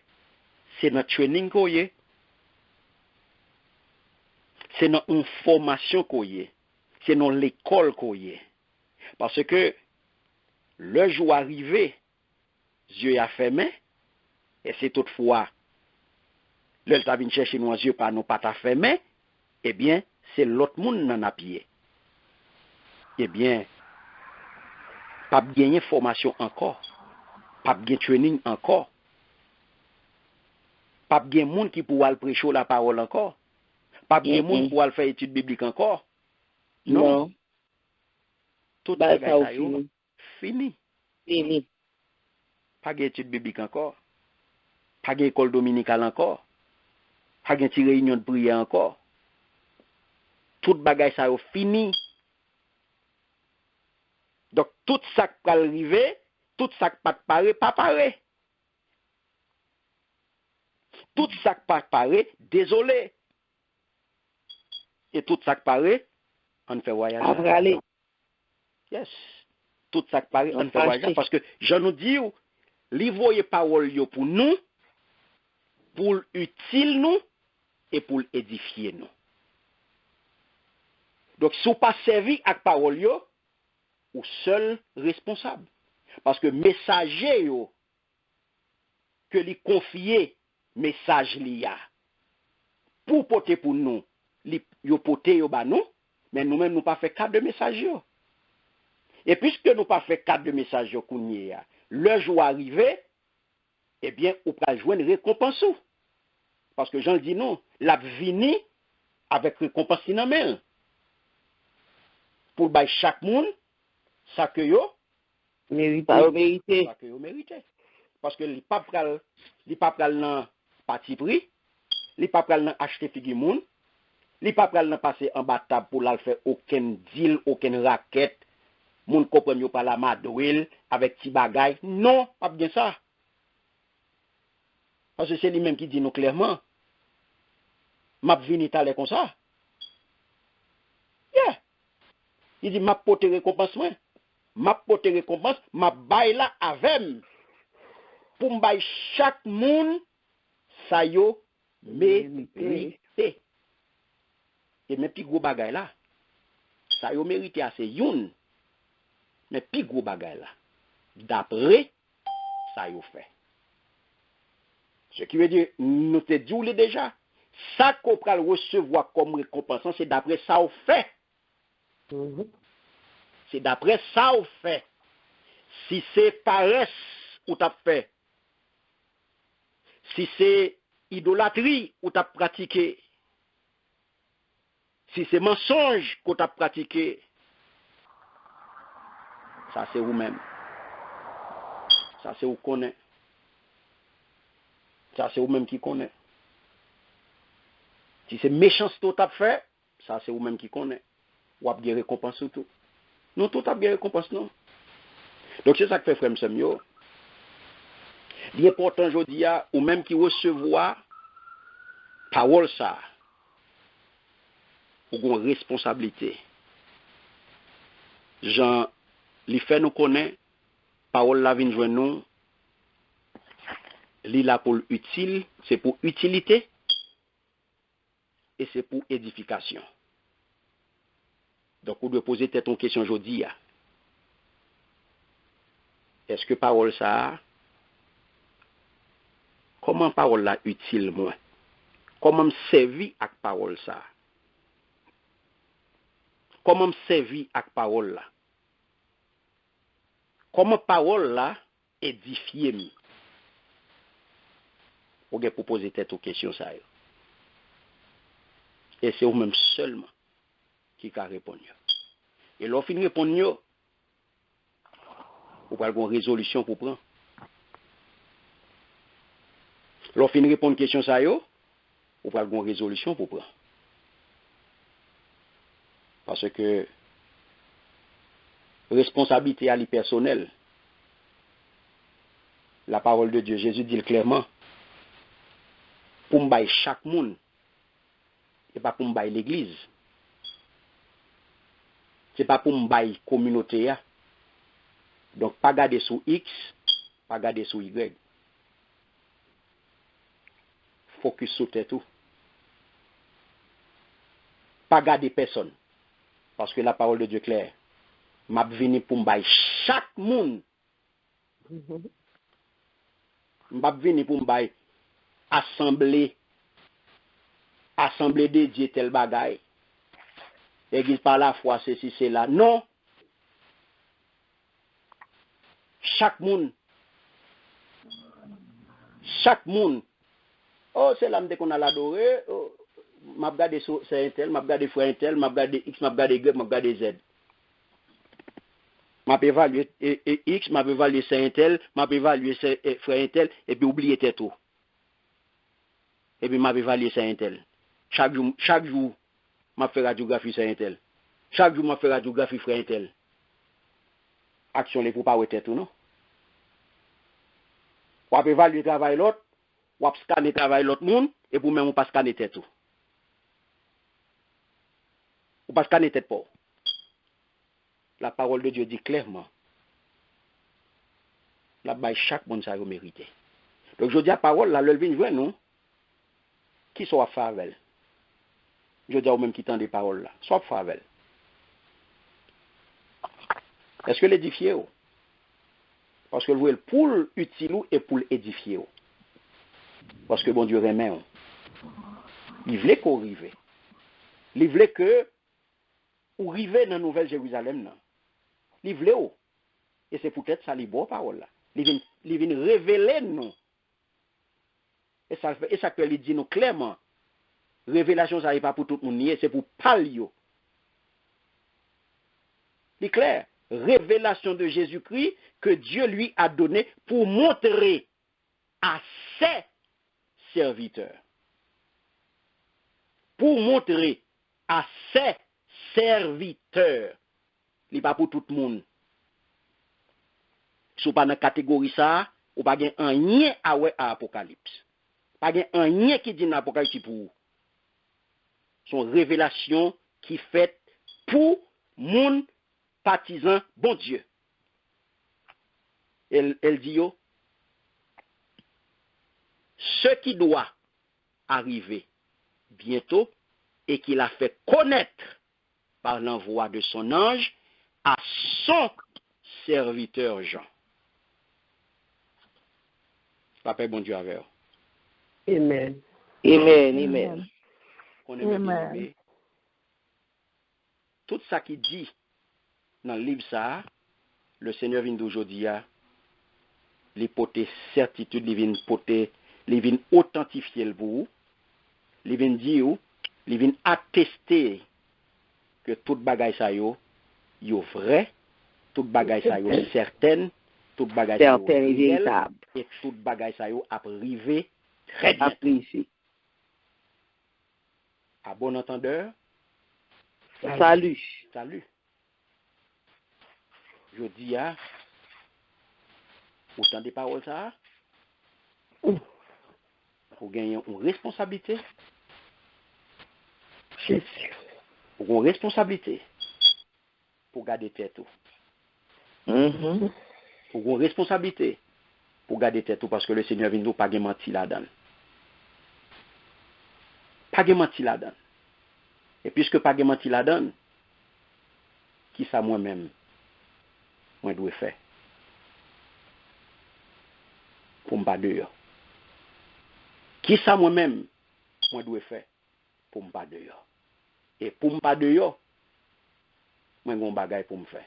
c'est notre training qu'on y est. C'est notre formation qu'on y est. C'est notre l'école qu'on y est. Parce que le jour arrivé, Dieu a fermé, et c'est toutefois, le t'a venu chercher nos yeux par nous pas ta fermé, eh bien, c'est l'autre monde n'en a pied. Eh bien, pas gagner formation encore. Pas de training encore. Pas de monde qui pourra prêcher la parole encore. Pas de monde qui pourra faire étude biblique encore. Non. Tout ça fini. Fini. Pas d'étude biblique encore. Pas d'école dominicale encore. Pas de réunion de prière encore. Tout bagage ça fini. Donc tout ça qui va arriver, tout ça qui pas paré. Tout ça qui pas paré, désolé. Et tout ça qui paré, on fait voyage. Après aller. Yes. Tout ça qui paré, on fait voyage. Parce que je nous dis, livrer parole pour nous, pour utile nous, et pour édifier nous. Donc, si vous pas servi avec parole, ou seul responsable. Parce que messager que lui confier message liya pour porter pour nous, yo porter yo ba nous, mais nous-mêmes nous pas fait cadre de message yo. Et puisque nous pas fait cadre de message yo kounye, le jour arrivé, eh bien, ou pral joindre une récompense. Parce que Jean dit non, la vini avec récompense nan men. Pour bay chaque monde ça que yo mérité. Ça que yo mérité. Parce que li pa pral nan parti pris, li pa pral nan acheter figu moun, li pa pral nan passer en bas table pour la faire aucun deal, aucun raquette, moun comprend yo pa la madouel avec ti bagay. Non, pas bien ça. Parce que c'est lui-même qui dit nous clairement. M'a vini talé comme ça. Yeah. Il dit m'a porter récompense moi. M'a porter récompense, m'a bay la avem. Pour m'bay chaque monde ça yo mérité. Et mes plus gros bagay là. Ça yo mérité assez youn. Mais plus gros bagay là. D'après ça yo fait. Ce qui veut dire, nous te disons déjà, ça qu'on peut recevoir comme récompense, c'est d'après ça on fait. C'est d'après ça on fait. Si c'est paresse ou t'as fait, si c'est idolâtrie ou t'as pratiqué, si c'est mensonge qu'on t'a pratiqué, ça c'est vous-même. Ça c'est vous connaissez. Ça, c'est vous-même qui connaissez. Si c'est méchanceté que tu as fait, ça, c'est vous-même qui connaissez. Ou avez des récompenses sur tout. Non, tout a bien récompense, non. Donc, c'est ça que fait frère Semio. L'important aujourd'hui, ou même qui recevoir parole ça, ou une responsabilité. Jean, les fait nous connaît, parole la vient joindre nous. Li là pour utile, c'est pour utilité et c'est pour édification. Donc, vous devez poser peut-être une question aujourd'hui. Est-ce que parole ça, comment parole là utile moi? Comment me servir avec parole ça? Comment me servir avec parole là? Comment parole là édifier moi? Vous pouvez poser tête aux questions ça. Et c'est vous-même seulement qui peut répondre. Et lorsque vous répondez, vous pouvez avoir une résolution pour prendre. Lorsque vous répondez à une question, vous pouvez avoir une résolution pour prendre. Parce que responsabilité à personnelle, la parole de Dieu, Jésus dit clairement, pour me chaque monde, et pas pour me l'église. C'est pas pour me communauté. Donc, pas garder sous X, pas garder sous Y. Focus sur tout. Pas garder personne. Parce que la parole de Dieu est claire. M'a venu pour me chaque monde. M'a venu pour me assembler dédié tel bagaille. L'église par la foi, ceci, c'est là. Non. Chaque monde. Oh, c'est l'âme qu'on a l'adoré. Oh, m'a regardé c'est un tel, m'a regardé frère un tel, m'a regardé X, m'a regardé Y, m'a regardé Z. M'a évalué X, m'a évalué c'est un tel, m'a évalué frère un tel, et puis oublié tout. Et puis m'a évalué c'est un tel. Chaque jour, m'a fait radiographie c'est un tel. Chaque jour, m'a fait radiographie frère un tel. Action les pour pas ouais tout, non? Ou ap évaluer travail l'autre, ou ap scanner travail l'autre monde, et pour même ou pas scanner tête tout. Ou pas scanner tête pas. La parole de Dieu dit clairement, la baille chaque monde ça mérité. Donc je dis la parole, la levé une vraie non, qui soit favel. Je dis au même qui tend des paroles là, soit favel. Est-ce que l'édifier? Parce que vous voyez pour utile et pour édifier. Parce que bon Dieu remet. Il voulait qu'on rive. Il voulait que ou rive dans Nouvelle Jérusalem. Il voulait. Et c'est peut-être ça les bonnes paroles là. Il vient révéler nous. Et ça que il dit nous clairement. Révélation ça n'est pas pour tout le monde, c'est pour parler. C'est clair. Révélation de Jésus-Christ que Dieu lui a donné pour montrer à ses serviteurs. Pour montrer à ses serviteurs. Il n'est pas pour tout le monde. Si vous pas dans la catégorie ça, vous pas un lien à Apocalypse. Pas un lien qui dit dans l'Apocalypse pour vous. Son révélation qui fait pour monde partisan bon Dieu. Elle dit ce qui doit arriver bientôt et qu'il a fait connaître par l'envoi de son ange à son serviteur Jean. Papa bon Dieu avec vous. Amen. Amen. Amen. Tout ça qui dit dans le livre ça, le Seigneur vient d'aujourd'hui, il porter certitude, il vient authentifier le pour, il vient dire, il vient attester que toute bagaille ça yo vrai, toute bagaille ça yo certaine, toute bagaille ça yo et véritable, et toute bagaille ça yo a privé très bien. Apprécié. À bon entendeur. Salut. Je dis autant de paroles ça, pour gagner une responsabilité. Pour une responsabilité. Pour garder tête tout. Pour une responsabilité. Pour garder tête tout parce que le Seigneur vient nous pas menti là-dedans. Pas menti là-dedans. Et puisque pas menti là-dedans, qui ça moi-même moi dois faire pour me pas dehors. Qui ça moi-même moi dois faire pour me pas dehors. Et pour me pas dehors, moi gon bagay pour me faire.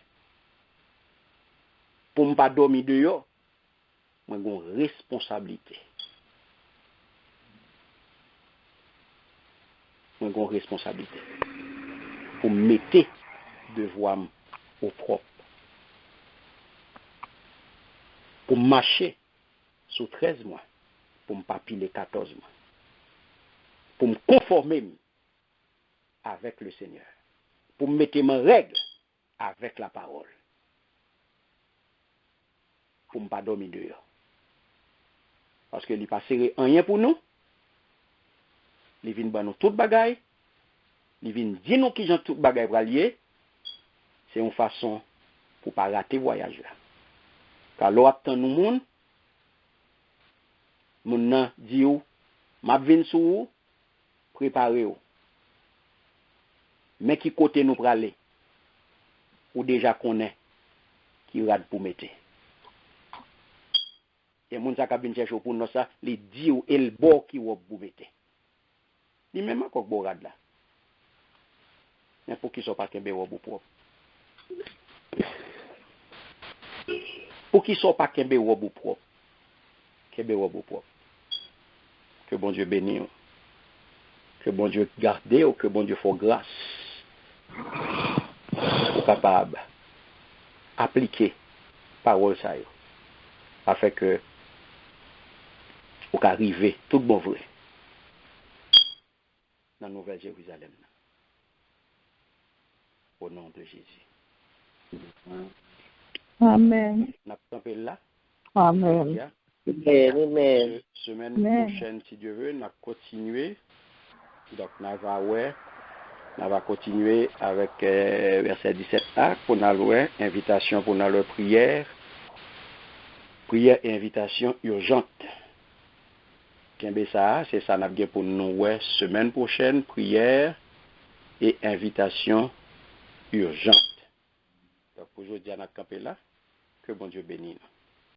Pour me pas dormir dehors, moi gon responsabilité. moi j'ai une responsabilité pour mettre devoir au propre. Pour marcher sur 13 mois, pour ne pas piler 14 mois. Pour me conformer avec le Seigneur. Pour me mettre mes règles avec la parole. Pour ne pas dormir dehors. Parce que il n'est pas serré rien pour nous. Il vient de nous toute bagaille. Il vient dire nous qui ont toute bagaille pour allier. C'est une façon pour ne pas rater le voyage là. Car l'on attend nous monde. Moun nan di ou, m'a vinn sou ou, préparez ou. Mais qui côté nous praler, ou déjà connaît, qui rade pour mettre. Et moun sa ka vinn chercher pour nous ça, li di ou el bo qui ou pour mettre. Li même encore bo rade là. Mais pour qui soit pas kembe ou propre. Pour qui soit pas kembe ou propre. Kembe ou propre. Que bon Dieu bénisse. Que bon Dieu garde ou que bon Dieu fasse grâce. Pour capable appliquer parole ça afin que ou qu'arriver tout bon vrai dans la nouvelle Jérusalem. Au nom de Jésus. Amen. N'a pas là. Amen. Amen. Semaine Amen. prochaine, si Dieu veut, on va continuer. Donc, on va continuer avec verset 17a, pour nous invitation pour nous prière. Prière et invitation urgente. Ça, c'est ça n'a bien pour nous semaine prochaine, prière et invitation urgente. Donc, aujourd'hui, on a campé là. Que bon Dieu bénisse.